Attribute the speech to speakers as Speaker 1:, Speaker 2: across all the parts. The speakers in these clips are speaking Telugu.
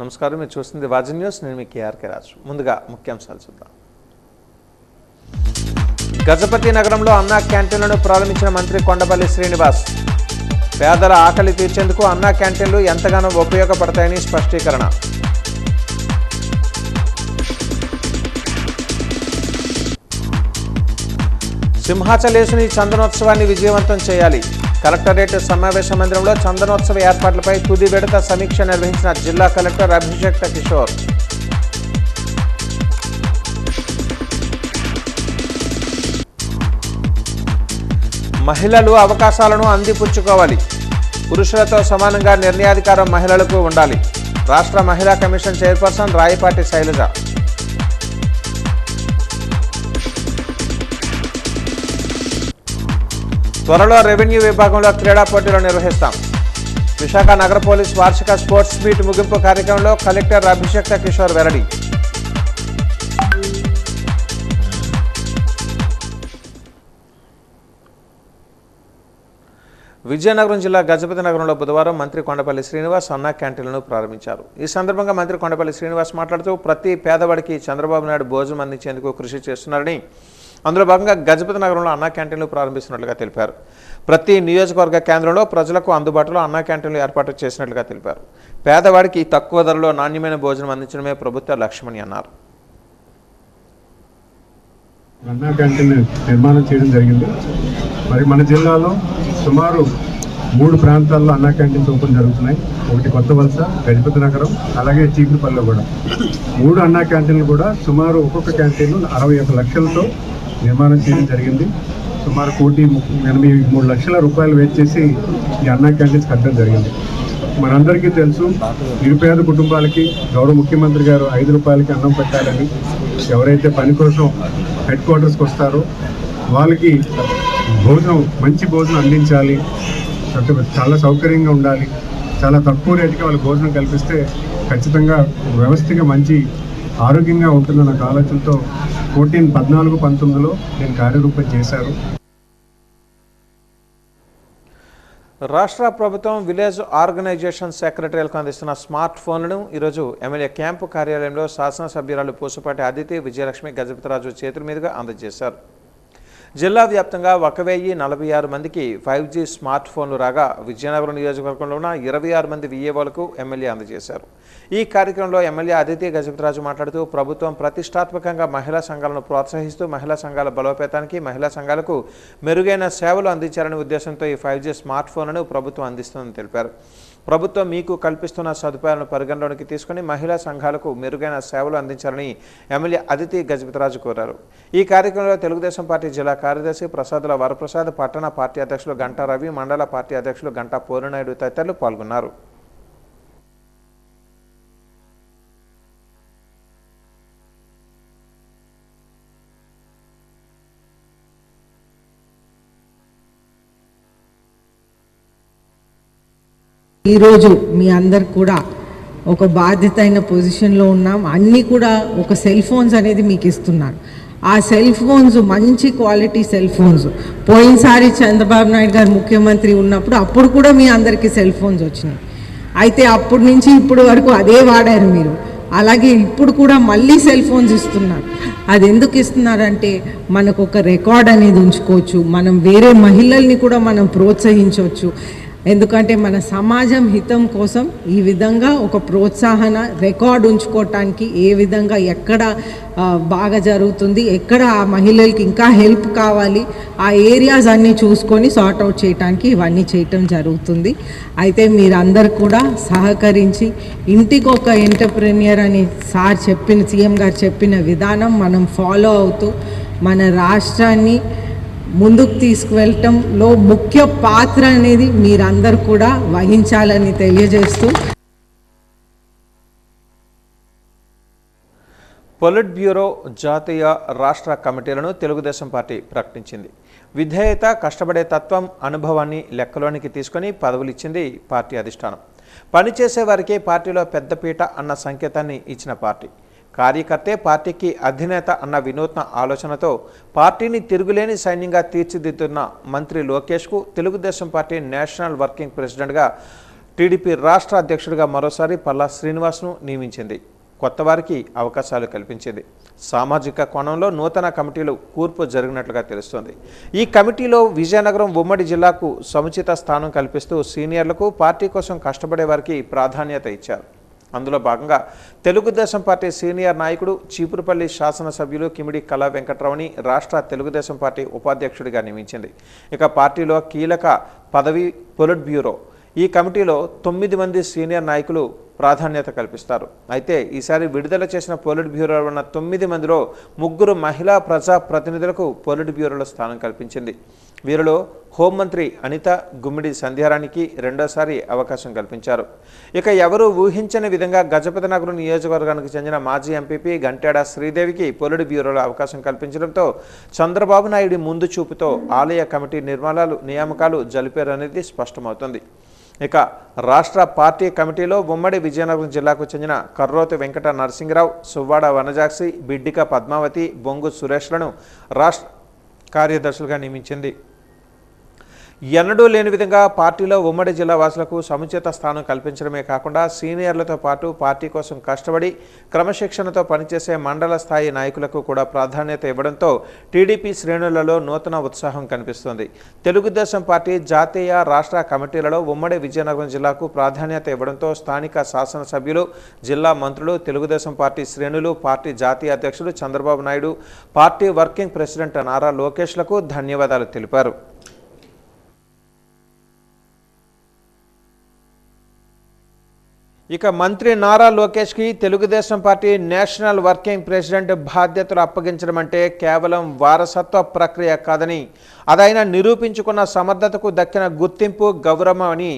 Speaker 1: నమస్కారం, మీరు చూస్తుంది వాజీ న్యూస్. నేను మీ కేఆర్కే రాజు. ముందుగా ముఖ్యాంశాలు చూద్దాం. గజపతి నగరంలో అన్నా క్యాంటీన్లను ప్రారంభించిన మంత్రి కొండపల్లి శ్రీనివాస్. పేదల ఆకలి తీర్చేందుకు అన్నా క్యాంటీన్లు ఎంతగానో ఉపయోగపడతాయని స్పష్టీకరణ. సింహాచలేసుని చందనోత్సవాన్ని విజయవంతం చేయాలి. కలెక్టరేట్ సమావేశ మందిరంలో చందనోత్సవ ఏర్పాట్లపై తుది విడత సమీక్ష నిర్వహించిన జిల్లా కలెక్టర్ అభిషేక్ కిషోర్. మహిళలు అవకాశాలను అందిపుచ్చుకోవాలి. పురుషులతో సమానంగా నిర్ణయాధికారం మహిళలకు ఉండాలి. రాష్ట్ర మహిళా కమిషన్ చైర్పర్సన్ రాయపాటి శైలజ. త్వరలో రెవెన్యూ విభాగంలో క్రీడా పోటీలు నిర్వహిస్తాం. విశాఖ నగర పోలీస్ వార్షిక స్పోర్ట్స్ మీట్ ముగింపు కార్యక్రమంలో కలెక్టర్ అభిషేక్ కిషోర్ వెల్లడి. విజయనగరం జిల్లా గజపతి నగరంలో బుధవారం మంత్రి కొండపల్లి శ్రీనివాస్ అన్నా క్యాంటీన్లను ప్రారంభించారు. ఈ సందర్భంగా మంత్రి కొండపల్లి శ్రీనివాస్ మాట్లాడుతూ ప్రతి పేదవాడికి చంద్రబాబు నాయుడు భోజనం అందించేందుకు కృషి చేస్తున్నారని, అందులో భాగంగా గజపతి నగరంలో అన్నా క్యాంటీన్లు ప్రారంభిస్తున్నట్లుగా తెలిపారు. ప్రతి నియోజకవర్గ కేంద్రంలో ప్రజలకు అందుబాటులో అన్నా క్యాంటీన్లు ఏర్పాటు చేసినట్లుగా తెలిపారు. పేదవాడికి తక్కువ ధరలో నాణ్యమైన భోజనం అందించడమే ప్రభుత్వ లక్ష్యమని అన్నారు.
Speaker 2: అన్నా క్యాంటీన్ నిర్మాణం చేయడం జరిగింది. మరి మన జిల్లాలో సుమారు 3 ప్రాంతాల్లో అన్నా క్యాంటీన్స్ ఓపెన్ జరుగుతున్నాయి. ఒకటి కొత్త వలస, గజపతి నగరం, అలాగే చీపురుపల్లిలో కూడా 3 అన్నా క్యాంటీన్లు కూడా సుమారు ఒక్కొక్క క్యాంటీన్ 61 లక్షలతో నిర్మాణం చేయడం జరిగింది. సుమారు 1,83 లక్షల రూపాయలు వెయిట్ చేసి ఈ అన్నా క్యాంటీన్స్ కట్టడం జరిగింది. మనందరికీ తెలుసు, నిరుపేద కుటుంబాలకి గౌరవ ముఖ్యమంత్రి గారు 5 రూపాయలకి అన్నం పెట్టాలని, ఎవరైతే పని కోసం హెడ్ క్వార్టర్స్కి వస్తారో వాళ్ళకి భోజనం, మంచి భోజనం అందించాలి, చాలా సౌకర్యంగా ఉండాలి, చాలా తక్కువ రేటుకి వాళ్ళకి భోజనం కల్పిస్తే ఖచ్చితంగా వ్యవస్థగా మంచి ఆరోగ్యంగా ఉంటుందన్న ఆలోచనతో 14-19లో నేను కార్యరూపం చేశారు.
Speaker 1: రాష్ట్ర ప్రభుత్వం విలేజ్ ఆర్గనైజేషన్ సెక్రటరీలకు అందిస్తున్న స్మార్ట్ ఫోన్లను ఈరోజు ఎమ్మెల్యే క్యాంపు కార్యాలయంలో శాసనసభ్యురాలు పూసపాటి అదితి విజయలక్ష్మి గజపతిరాజు చేతుల మీదుగా అందజేశారు. జిల్లా వ్యాప్తంగా 1,046 మందికి 5G స్మార్ట్ ఫోన్లు రాగా, విజయనగరం నియోజకవర్గంలో ఉన్న 26 మంది విఏఓలకు ఎమ్మెల్యే అందజేశారు. ఈ కార్యక్రమంలో ఎమ్మెల్యే అదితి గజపతిరాజు మాట్లాడుతూ ప్రభుత్వం ప్రతిష్టాత్మకంగా మహిళా సంఘాలను ప్రోత్సహిస్తూ మహిళా సంఘాల బలోపేతానికి, మహిళా సంఘాలకు మెరుగైన సేవలు అందించాలనే ఉద్దేశంతో ఈ 5G స్మార్ట్ ఫోన్లను ప్రభుత్వం అందిస్తుందని తెలిపారు. ప్రభుత్వం మీకు కల్పిస్తున్న సదుపాయాలను పరిగణలోనికి తీసుకుని మహిళా సంఘాలకు మెరుగైన సేవలు అందించాలని ఎమ్మెల్యే అదితి గజపతిరాజు కోరారు. ఈ కార్యక్రమంలో తెలుగుదేశం పార్టీ జిల్లా కార్యదర్శి ప్రసాదుల వరప్రసాద్, పట్టణ పార్టీ అధ్యక్షులు గంటా రవి, మండల పార్టీ అధ్యక్షులు గంటా పోరునాయుడు తదితరులు పాల్గొన్నారు.
Speaker 3: ఈరోజు మీ అందరు కూడా ఒక బాధ్యత అయిన పొజిషన్లో ఉన్నాం. అన్నీ కూడా ఒక సెల్ ఫోన్స్ అనేది మీకు ఇస్తున్నారు. ఆ సెల్ ఫోన్స్ మంచి క్వాలిటీ సెల్ ఫోన్స్. పోయినసారి చంద్రబాబు నాయుడు గారు ముఖ్యమంత్రి ఉన్నప్పుడు అప్పుడు కూడా మీ అందరికీ సెల్ ఫోన్స్ వచ్చినాయి. అయితే అప్పటి నుంచి ఇప్పుడు వరకు అదే వాడారు మీరు. అలాగే ఇప్పుడు కూడా మళ్ళీ సెల్ ఫోన్స్ ఇస్తున్నారు. అది ఎందుకు ఇస్తున్నారంటే మనకు ఒక రికార్డ్ అనేది ఉంచుకోవచ్చు, మనం వేరే మహిళల్ని కూడా మనం ప్రోత్సహించవచ్చు. ఎందుకంటే మన సమాజం హితం కోసం ఈ విధంగా ఒక ప్రోత్సాహన రికార్డు ఉంచుకోవటానికి, ఏ విధంగా ఎక్కడ బాగా జరుగుతుంది, ఎక్కడ ఆ మహిళలకి ఇంకా హెల్ప్ కావాలి, ఆ ఏరియాస్ అన్నీ చూసుకొని సార్ట్అవుట్ చేయడానికి ఇవన్నీ చేయటం జరుగుతుంది. అయితే మీరందరూ కూడా సహకరించి ఇంటికి ఒక ఎంటర్ప్రెన్యూర్ అని సీఎం గారు చెప్పిన విధానం మనం ఫాలో అవుతూ మన రాష్ట్రాన్ని ముందుకు తీసుకువెళ్ళటంలో ముఖ్య పాత్ర అనేది మీరందరూ కూడా వహించాలని తెలియజేస్తూ,
Speaker 1: పొలిట్ బ్యూరో జాతీయ రాష్ట్ర కమిటీలను తెలుగుదేశం పార్టీ ప్రకటించింది. విధేయత, కష్టపడే తత్వం, అనుభవాన్ని లెక్కలోనికి తీసుకొని పదవులు ఇచ్చింది పార్టీ అధిష్టానం. పనిచేసే వారికి పార్టీలో పెద్దపీట అన్న సంకేతాన్ని ఇచ్చిన పార్టీ, కార్యకర్తే పార్టీకి అధినేత అన్న వినూత్న ఆలోచనతో పార్టీని తిరుగులేని సైన్యంగా తీర్చిదిద్దుతున్న మంత్రి లోకేష్కు తెలుగుదేశం పార్టీ నేషనల్ వర్కింగ్ ప్రెసిడెంట్గా టీడీపీ రాష్ట్ర అధ్యక్షుడిగా మరోసారి పల్లా శ్రీనివాస్ను నియమించింది. కొత్త వారికి అవకాశాలు కల్పించింది. సామాజిక కోణంలో నూతన కమిటీలు కూర్పు జరిగినట్లుగా తెలుస్తోంది. ఈ కమిటీలో విజయనగరం ఉమ్మడి జిల్లాకు సముచిత స్థానం కల్పిస్తూ సీనియర్లకు, పార్టీ కోసం కష్టపడే వారికి ప్రాధాన్యత ఇచ్చారు. అందులో భాగంగా తెలుగుదేశం పార్టీ సీనియర్ నాయకుడు చీపురుపల్లి శాసనసభ్యులు కిమిడి కళా వెంకట్రావుని రాష్ట్ర తెలుగుదేశం పార్టీ ఉపాధ్యక్షుడిగా నియమించింది. ఇక పార్టీలో కీలక పదవి పొలిట్ బ్యూరో. ఈ కమిటీలో 9 మంది సీనియర్ నాయకులు ప్రాధాన్యత కల్పిస్తారు. అయితే ఈసారి విడుదల చేసిన పొలిట్ బ్యూరోలో ఉన్న 9 మందిలో 3 మహిళా ప్రజా ప్రతినిధులకు పొలిట్ బ్యూరోలో స్థానం కల్పించింది. వీరిలో హోంమంత్రి అనిత, గుమ్మిడి సంధ్యారాణికి రెండోసారి అవకాశం కల్పించారు. ఇక ఎవరూ ఊహించని విధంగా గజపతి నగరం నియోజకవర్గానికి చెందిన మాజీ ఎంపీపీ గంటేడ శ్రీదేవికి పొలిట్ బ్యూరోలో అవకాశం కల్పించడంతో చంద్రబాబు నాయుడు ముందు చూపుతో ఆలయ కమిటీ నియామకాలు జరిపారనేది స్పష్టమవుతుంది. ఇక రాష్ట్ర పార్టీ కమిటీలో ఉమ్మడి విజయనగరం జిల్లాకు చెందిన కర్రోతి వెంకట నరసింహరావు, సువ్వాడ వనజాక్షి, బిడ్డిక పద్మావతి, బొంగు సురేష్లను రాష్ట్ర కార్యదర్శులుగా నియమించింది. ఎన్నడూ లేని విధంగా పార్టీలో ఉమ్మడి జిల్లా వాసులకు సముచిత స్థానం కల్పించడమే కాకుండా సీనియర్లతో పాటు పార్టీ కోసం కష్టపడి క్రమశిక్షణతో పనిచేసే మండల స్థాయి నాయకులకు కూడా ప్రాధాన్యత ఇవ్వడంతో టీడీపీ శ్రేణులలో నూతన ఉత్సాహం కనిపిస్తోంది. తెలుగుదేశం పార్టీ జాతీయ, రాష్ట్ర కమిటీలలో ఉమ్మడి విజయనగరం జిల్లాకు ప్రాధాన్యత ఇవ్వడంతో స్థానిక శాసనసభ్యులు, జిల్లా మంత్రులు, తెలుగుదేశం పార్టీ శ్రేణులు, పార్టీ జాతీయ అధ్యక్షుడు Chandrababu Naidu, party working president Nara లోకేష్లకు ధన్యవాదాలు తెలిపారు. ఇక మంత్రి నారా లోకేష్కి Telugu Desam party national working president బాధ్యతలు అప్పగించడం అంటే కేవలం వారసత్వ ప్రక్రియ కాదని, అదైనా నిరూపించుకున్న సమర్థతకు దక్కిన గుర్తింపు, గౌరవం అని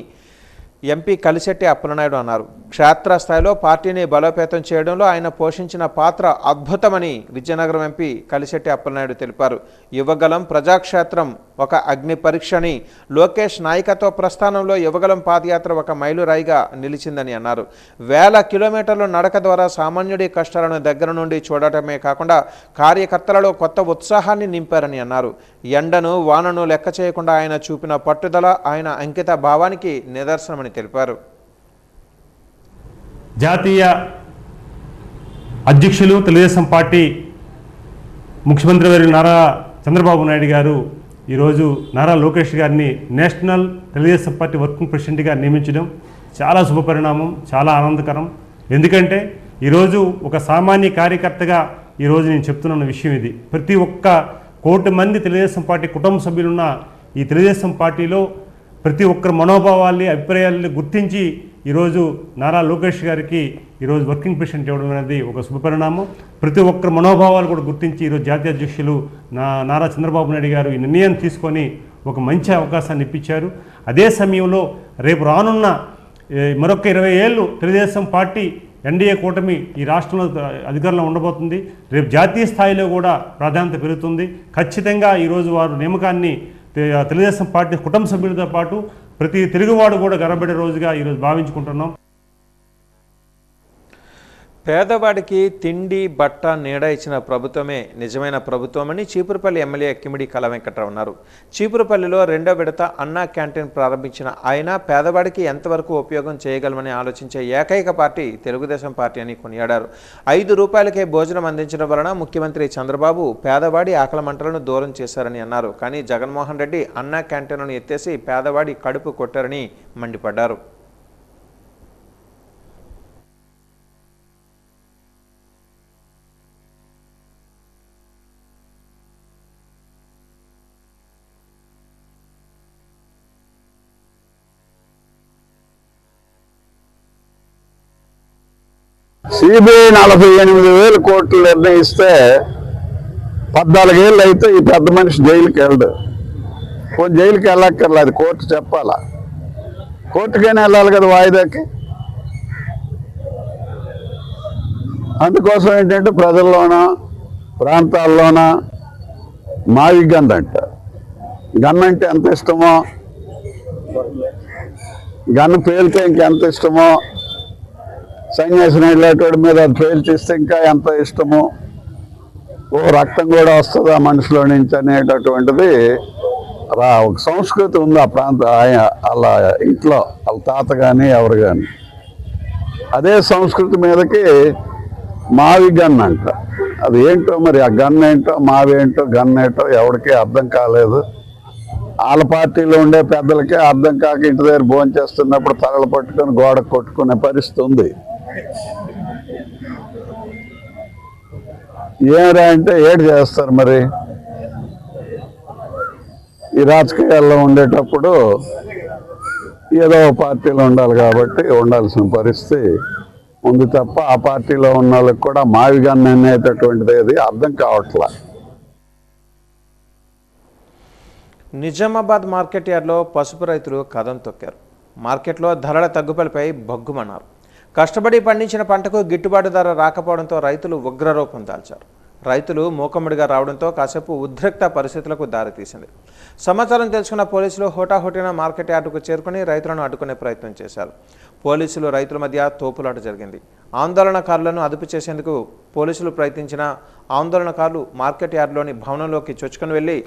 Speaker 1: ఎంపీ కలిశెట్టి అప్పలనాయుడు అన్నారు. క్షేత్రస్థాయిలో పార్టీని బలోపేతం చేయడంలో ఆయన పోషించిన పాత్ర అద్భుతమని విజయనగరం ఎంపీ కలిశెట్టి అప్పలనాయుడు తెలిపారు. యువగలం ప్రజాక్షేత్రం ఒక అగ్ని పరీక్ష అని, లోకేష్ నాయకత్వ ప్రస్థానంలో యువగలం పాదయాత్ర ఒక మైలురాయిగా నిలిచిందని అన్నారు. వేల కిలోమీటర్ల నడక ద్వారా సామాన్యుడి కష్టాలను దగ్గర నుండి చూడటమే కాకుండా కార్యకర్తలలో కొత్త ఉత్సాహాన్ని నింపారని అన్నారు. ఎండను, వానను లెక్క చేయకుండా ఆయన చూపిన పట్టుదల ఆయన అంకిత భావానికి నిదర్శనమని తెలిపారు.
Speaker 4: జాతీయ అధ్యక్షులు తెలుగుదేశం పార్టీ ముఖ్యమంత్రి వర్యులు నారా చంద్రబాబు నాయుడు గారు ఈరోజు నారా లోకేష్ గారిని నేషనల్ తెలుగుదేశం పార్టీ వర్కింగ్ ప్రెసిడెంట్గా నియమించడం చాలా శుభపరిణామం, చాలా ఆనందకరం. ఎందుకంటే ఈరోజు ఒక సామాన్య కార్యకర్తగా ఈరోజు నేను చెప్తున్న విషయం ఇది. ప్రతి ఒక్క 1 కోటి మంది తెలుగుదేశం పార్టీ కుటుంబ సభ్యులున్న ఈ తెలుగుదేశం పార్టీలో ప్రతి ఒక్కరి మనోభావాల్ని, అభిప్రాయాలని గుర్తించి ఈరోజు నారా లోకేష్ గారికి ఈరోజు వర్కింగ్ ప్రెసిడెంట్ ఇవ్వడం అనేది ఒక శుభపరిణామం. ప్రతి ఒక్కరి మనోభావాలు కూడా గుర్తించి ఈరోజు జాతీయ అధ్యక్షులు నారా చంద్రబాబు నాయుడు గారు ఈ నిర్ణయం తీసుకొని ఒక మంచి అవకాశాన్ని ఇప్పించారు. అదే సమయంలో రేపు రానున్న మరొక 20 ఏళ్ళు తెలుగుదేశం పార్టీ ఎన్డీఏ కూటమి ఈ రాష్ట్రంలో అధికారంలో ఉండబోతుంది. రేపు జాతీయ స్థాయిలో కూడా ప్రాధాన్యత పెరుగుతుంది. ఖచ్చితంగా ఈరోజు వారు నియామకాన్ని తెలుగుదేశం పార్టీ కుటుంబ సభ్యులతో పాటు ప్రతి తెలుగువాడు కూడా గర్వపడే రోజుగా ఈరోజు భావించుకుంటున్నాం.
Speaker 1: పేదవాడికి తిండి, బట్ట, నీడ ఇచ్చిన ప్రభుత్వమే నిజమైన ప్రభుత్వమని చీపురుపల్లి ఎమ్మెల్యే కిమిడి కళా వెంకట్రావు అన్నారు. చీపురుపల్లిలో 2వ విడత అన్నా క్యాంటీన్ ప్రారంభించిన ఆయన పేదవాడికి ఎంతవరకు ఉపయోగం చేయగలమని ఆలోచించే ఏకైక పార్టీ తెలుగుదేశం పార్టీ అని కొనియాడారు. 5 రూపాయలకే భోజనం అందించడం వలన ముఖ్యమంత్రి చంద్రబాబు పేదవాడి ఆకలి మంటలను దూరం చేశారని అన్నారు. కానీ జగన్మోహన్ రెడ్డి అన్నా క్యాంటీన్లను ఎత్తేసి పేదవాడి కడుపు కొట్టారని మండిపడ్డారు.
Speaker 5: సిబిఐ 48,000 కోట్లు నిర్ణయిస్తే 14 ఏళ్ళు అయితే ఈ పెద్ద మనిషి జైలుకి వెళ్ళడు. జైలుకి వెళ్ళక్కర్లేదు, కోర్టు చెప్పాలా. కోర్టుకైనా వెళ్ళాలి కదా వాయిదాకి. అందుకోసం ఏంటంటే ప్రజల్లోన, ప్రాంతాల్లోన మావి గన్ అంట. గన్ అంటే ఎంత ఇష్టమో, గన్ పేలితే ఇంకెంత ఇష్టమో, సన్యాసి వెళ్ళేటోడి మీద అది పేల్చిస్తే ఇంకా ఎంత ఇష్టమో, రక్తం కూడా వస్తుంది ఆ మనిషిలో నుంచి అనేటటువంటిది ఒక సంస్కృతి ఉంది ఆ వాళ్ళ ఇంట్లో వాళ్ళ తాత కానీ ఎవరు కానీ. అదే సంస్కృతి మీదకి మావి గన్ అంట. అది ఏంటో మరి, ఆ గన్ ఏంటో మావి ఏంటో గన్ ఏంటో ఎవరికీ అర్థం కాలేదు. వాళ్ళ పార్టీలో ఉండే పెద్దలకే అర్థం కాక ఇంటి దగ్గర భోజనం చేస్తున్నప్పుడు తలలు పట్టుకొని గోడ కొట్టుకునే పరిస్థితి ఉంది. ఏమరా అంటే ఏడు చేస్తారు మరి. ఈ రాజకీయాల్లో ఉండేటప్పుడు ఏదో పార్టీలో ఉండాలి కాబట్టి ఉండాల్సిన పరిస్థితి ఉంది తప్ప ఆ పార్టీలో ఉన్న వాళ్ళకి కూడా మావిగా అనేటటువంటిది ఏది అర్థం కావట్లా.
Speaker 1: నిజామాబాద్ మార్కెట్ యార్డ్లో పసుపు రైతులు కదం తొక్కారు. మార్కెట్లో ధరల తగ్గుదలపై బగ్గుమన్నారు. కష్టపడి పండించిన పంటకు గిట్టుబాటు ధర రాకపోవడంతో రైతులు ఉగ్రరూపం దాల్చారు. రైతులు మూకమ్మడిగా రావడంతో కాసేపు ఉద్రిక్త పరిస్థితులకు దారితీసింది. సమాచారం తెలుసుకున్న పోలీసులు హోటాహోటిన మార్కెట్ యార్డుకు చేరుకుని రైతులను అడ్డుకునే ప్రయత్నం చేశారు. పోలీసులు రైతుల మధ్య తోపులాట జరిగింది. ఆందోళనకారులను అదుపు చేసేందుకు పోలీసులు ప్రయత్నించిన ఆందోళనకారులు మార్కెట్ యార్డులోని భవనంలోకి చొచ్చుకొని వెళ్లి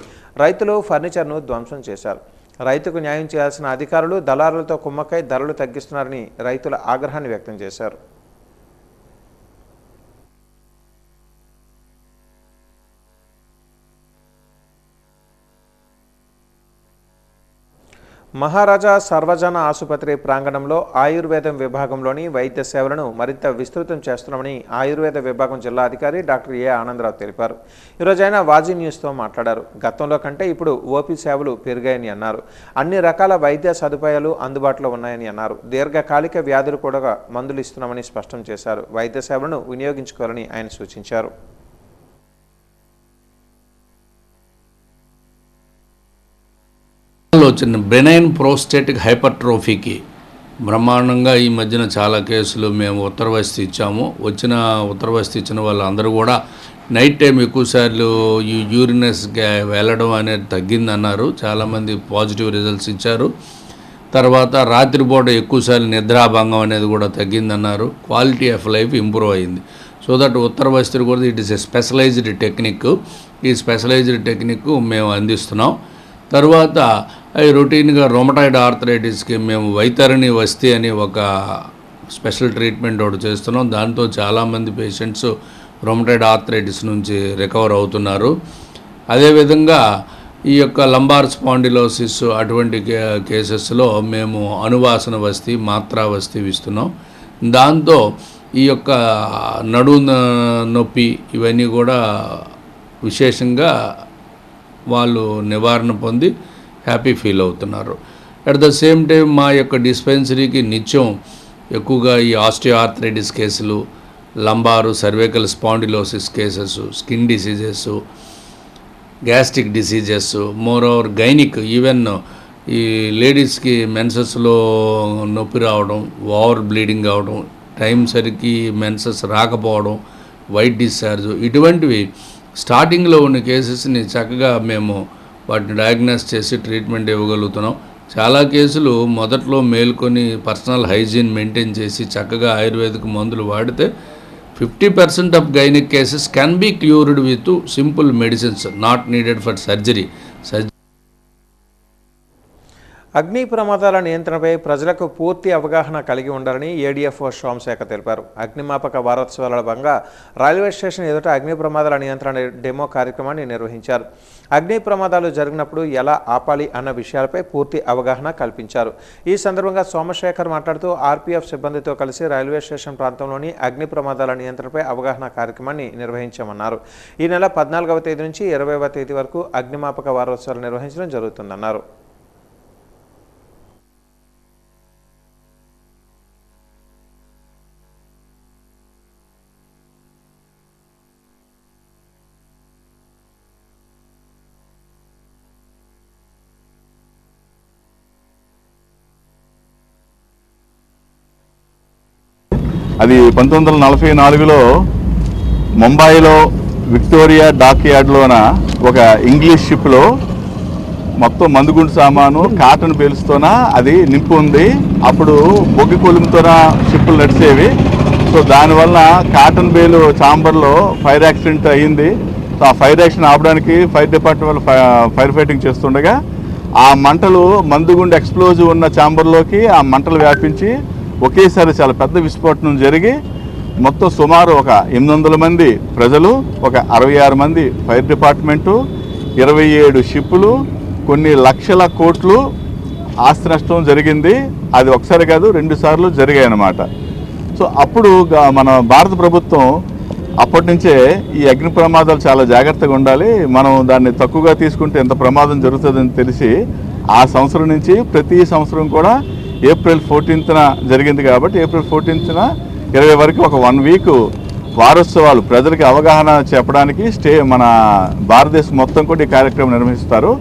Speaker 1: రైతులు ఫర్నిచర్ను ధ్వంసం చేశారు. రైతుకు న్యాయం చేయాల్సిన అధికారులు దళారులతో కుమ్మక్కై ధరలు తగ్గిస్తున్నారని రైతుల ఆగ్రహాన్ని వ్యక్తం చేశారు. మహారాజా సర్వజన ఆసుపత్రి ప్రాంగణంలో ఆయుర్వేదం విభాగంలోని వైద్య సేవలను మరింత విస్తృతం చేస్తున్నామని ఆయుర్వేద విభాగం జిల్లా అధికారి డాక్టర్ ఏ ఆనందరావు తెలిపారు. ఈరోజు ఆయన వాజీ న్యూస్తో మాట్లాడారు. గతంలో కంటే ఇప్పుడు ఓపీ సేవలు పెరిగాయని అన్నారు. అన్ని రకాల వైద్య సదుపాయాలు అందుబాటులో ఉన్నాయని అన్నారు. దీర్ఘకాలిక వ్యాధులు కూడా మందులు ఇస్తున్నామని స్పష్టం చేశారు. వైద్య సేవలను వినియోగించుకోవాలని ఆయన సూచించారు.
Speaker 6: వచ్చిన బెనైన్ ప్రోస్టేటిక్ హైపర్ట్రోఫీకి బ్రహ్మాండంగా ఈ మధ్యన చాలా కేసులు మేము ఉత్తరవస్తు ఇచ్చాము. ఉత్తరవస్తు ఇచ్చిన వాళ్ళందరూ కూడా నైట్ టైం ఎక్కువసార్లు ఈ యూరినస్గా వెళ్ళడం అనేది తగ్గిందన్నారు. చాలామంది పాజిటివ్ రిజల్ట్స్ ఇచ్చారు. తర్వాత రాత్రిపూట ఎక్కువసార్లు నిద్రాభంగం అనేది కూడా తగ్గిందన్నారు. క్వాలిటీ ఆఫ్ లైఫ్ ఇంప్రూవ్ అయింది. సో దట్ ఉత్తరవస్తు కూడా it is a specialised technique. ఈ స్పెషలైజ్డ్ టెక్నిక్ మేము అందిస్తున్నాం. తర్వాత రొటీన్గా రొమటాయిడ్ ఆర్థరైటిస్కి మేము వైతరణి వస్తి అని ఒక స్పెషల్ ట్రీట్మెంట్ ఒకటి చేస్తున్నాం. దాంతో చాలామంది పేషెంట్స్ రొమటాయిడ్ ఆర్థరైటిస్ నుంచి రికవర్ అవుతున్నారు. అదేవిధంగా ఈ యొక్క లంబార్ స్పాండిలోసిస్ అటువంటి కేసెస్లో మేము అనువాసన వస్తి, మాత్రా వస్తి ఇస్తున్నాం. దాంతో ఈ యొక్క నడుము నొప్పి ఇవన్నీ కూడా విశేషంగా వాళ్ళు నివారణ పొంది హ్యాపీ ఫీల్ అవుతున్నారు. అట్ ద సేమ్ టైం మా యొక్క డిస్పెన్సరీకి నిత్యం ఎక్కువగా ఈ ఆస్టియోఆర్థరైటిస్ కేసులు, lumbar cervical spondylosis cases, skin diseases, gastric diseases, more over gynaec, even ఈ లేడీస్కి మెన్సెస్లో నొప్పి రావడం, ఓవర్ బ్లీడింగ్ అవడం, టైం సరికి మెన్సెస్ రాకపోవడం, వైట్ డిశ్చార్జ్, ఇటువంటివి స్టార్టింగ్లో ఉన్న కేసెస్ని చక్కగా మేము వాటిని డయాగ్నోస్ చేసి ట్రీట్మెంట్ ఇవ్వగలుగుతున్నాం. చాలా కేసులు మొదట్లో మేల్కొని పర్సనల్ హైజీన్ మెయింటైన్ చేసి చక్కగా ఆయుర్వేదిక్ మందులు వాడితే 50% of gynaec cases can be cured with simple medicines, not needed for surgery.
Speaker 1: అగ్ని ప్రమాదాల నియంత్రణపై ప్రజలకు పూర్తి అవగాహన కలిగి ఉండాలని ఏడీఎఫ్ఓ సోమశేఖర్ తెలిపారు. అగ్నిమాపక వారోత్సవాల భాగంగా రైల్వే స్టేషన్ ఎదుట అగ్ని ప్రమాదాల నియంత్రణ డెమో కార్యక్రమాన్ని నిర్వహించారు. అగ్ని ప్రమాదాలు జరిగినప్పుడు ఎలా ఆపాలి అన్న విషయాలపై పూర్తి అవగాహన కల్పించారు. ఈ సందర్భంగా సోమశేఖర్ మాట్లాడుతూ ఆర్పీఎఫ్ సిబ్బందితో కలిసి రైల్వే స్టేషన్ ప్రాంతంలోని అగ్ని ప్రమాదాల నియంత్రణపై అవగాహన కార్యక్రమాన్ని నిర్వహించామన్నారు. ఈ నెల 14వ తేదీ నుంచి 20వ తేదీ వరకు అగ్నిమాపక వారోత్సవాలు నిర్వహించడం జరుగుతుందన్నారు.
Speaker 7: అది 1944లో ముంబైలో విక్టోరియా డాక్ యార్డ్లోన ఒక ఇంగ్లీష్ షిప్లో మొత్తం మందుగుండు సామాను కాటన్ బేల్స్తోన అది నింపు ఉంది. అప్పుడు బొగ్గి కొలుముతోన షిప్పులు నడిచేవి. సో దానివల్ల కాటన్ బేలు చాంబర్లో ఫైర్ యాక్సిడెంట్ అయ్యింది. సో ఆ ఫైర్ యాక్సిడెంట్ ఆపడానికి ఫైర్ డిపార్ట్మెంట్ వాళ్ళు ఫైర్ ఫైటింగ్ చేస్తుండగా ఆ మంటలు మందుగుండు ఎక్స్ప్లోజివ్ ఉన్న ఛాంబర్లోకి ఆ మంటలు వ్యాపించి ఒకేసారి చాలా పెద్ద విస్ఫోటనం జరిగి మొత్తం సుమారు ఒక 800 మంది ప్రజలు, ఒక 66 మంది ఫైర్ డిపార్ట్మెంటు, 27 షిప్పులు, కొన్ని లక్షల కోట్లు ఆస్తి నష్టం జరిగింది. అది ఒకసారి కాదు 2 సార్లు జరిగాయి అన్నమాట. సో అప్పుడు మన భారత ప్రభుత్వం అప్పటి నుంచే ఈ అగ్ని ప్రమాదాలు చాలా జాగ్రత్తగా ఉండాలి, మనం దాన్ని తక్కువగా తీసుకుంటే ఎంత ప్రమాదం జరుగుతుందని తెలిసి ఆ సంవత్సరం నుంచి ప్రతి సంవత్సరం కూడా ఏప్రిల్ 14న జరిగింది కాబట్టి ఏప్రిల్ 14న 20 వరకు ఒక 1 వీక్ వారోత్సవాలు ప్రజలకి అవగాహన చెప్పడానికి మన భారతదేశం మొత్తం కూడా ఈ కార్యక్రమం నిర్వహిస్తారు.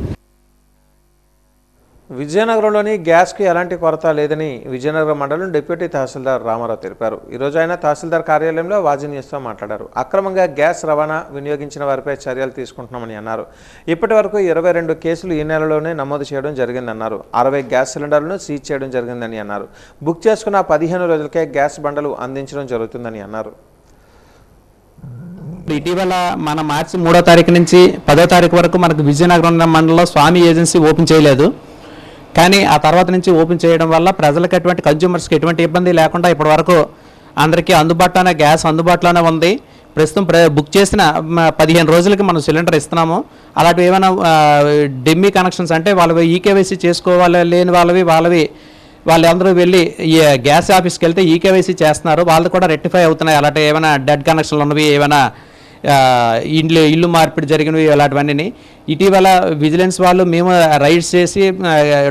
Speaker 1: విజయనగరంలోని గ్యాస్కి ఎలాంటి కొరత లేదని విజయనగరం మండలం డిప్యూటీ తహసీల్దార్ రామారావు తెలిపారు. ఈరోజు ఆయన తహసీల్దార్ కార్యాలయంలో వాజీ న్యూస్తో మాట్లాడారు. అక్రమంగా గ్యాస్ రవాణా వినియోగించిన వారిపై చర్యలు తీసుకుంటున్నామని అన్నారు. ఇప్పటి వరకు 22 కేసులు ఈ నెలలోనే నమోదు చేయడం జరిగిందన్నారు. 60 గ్యాస్ సిలిండర్లను సీజ్ చేయడం జరిగిందని అన్నారు. బుక్ చేసుకున్న 15 రోజులకే గ్యాస్ బండలు అందించడం జరుగుతుందని అన్నారు.
Speaker 8: ఇటీవల మన మార్చి 3వ తారీఖు నుంచి 10వ తారీఖు వరకు మనకు విజయనగరం మండలంలో స్వామి ఏజెన్సీ ఓపెన్ చేయలేదు. కానీ ఆ తర్వాత నుంచి ఓపెన్ చేయడం వల్ల ప్రజలకు ఎటువంటి కన్జ్యూమర్స్కి ఎటువంటి ఇబ్బంది లేకుండా ఇప్పటి వరకు అందరికీ అందుబాటులోనే గ్యాస్ అందుబాటులోనే ఉంది. ప్రస్తుతం బుక్ చేసిన 15 రోజులకి మనం సిలిండర్ ఇస్తున్నాము. అలాంటివి ఏమైనా డెమ్మీ కనెక్షన్స్ అంటే వాళ్ళు ఈకేవైసీ చేసుకోవాలి లేని వాళ్ళందరూ వెళ్ళి ఈ గ్యాస్ ఆఫీస్కి వెళ్తే ఈకేవైసీ చేస్తున్నారు, వాళ్ళు కూడా రెక్టిఫై అవుతున్నాయి. అలాంటి ఏమైనా డెడ్ కనెక్షన్లు ఉన్నవి, ఏమైనా ఇల్లు మార్పిడి జరిగినవి, అలాంటివన్నీ ఇటీవల విజిలెన్స్ వాళ్ళు మేము రైడ్స్ చేసి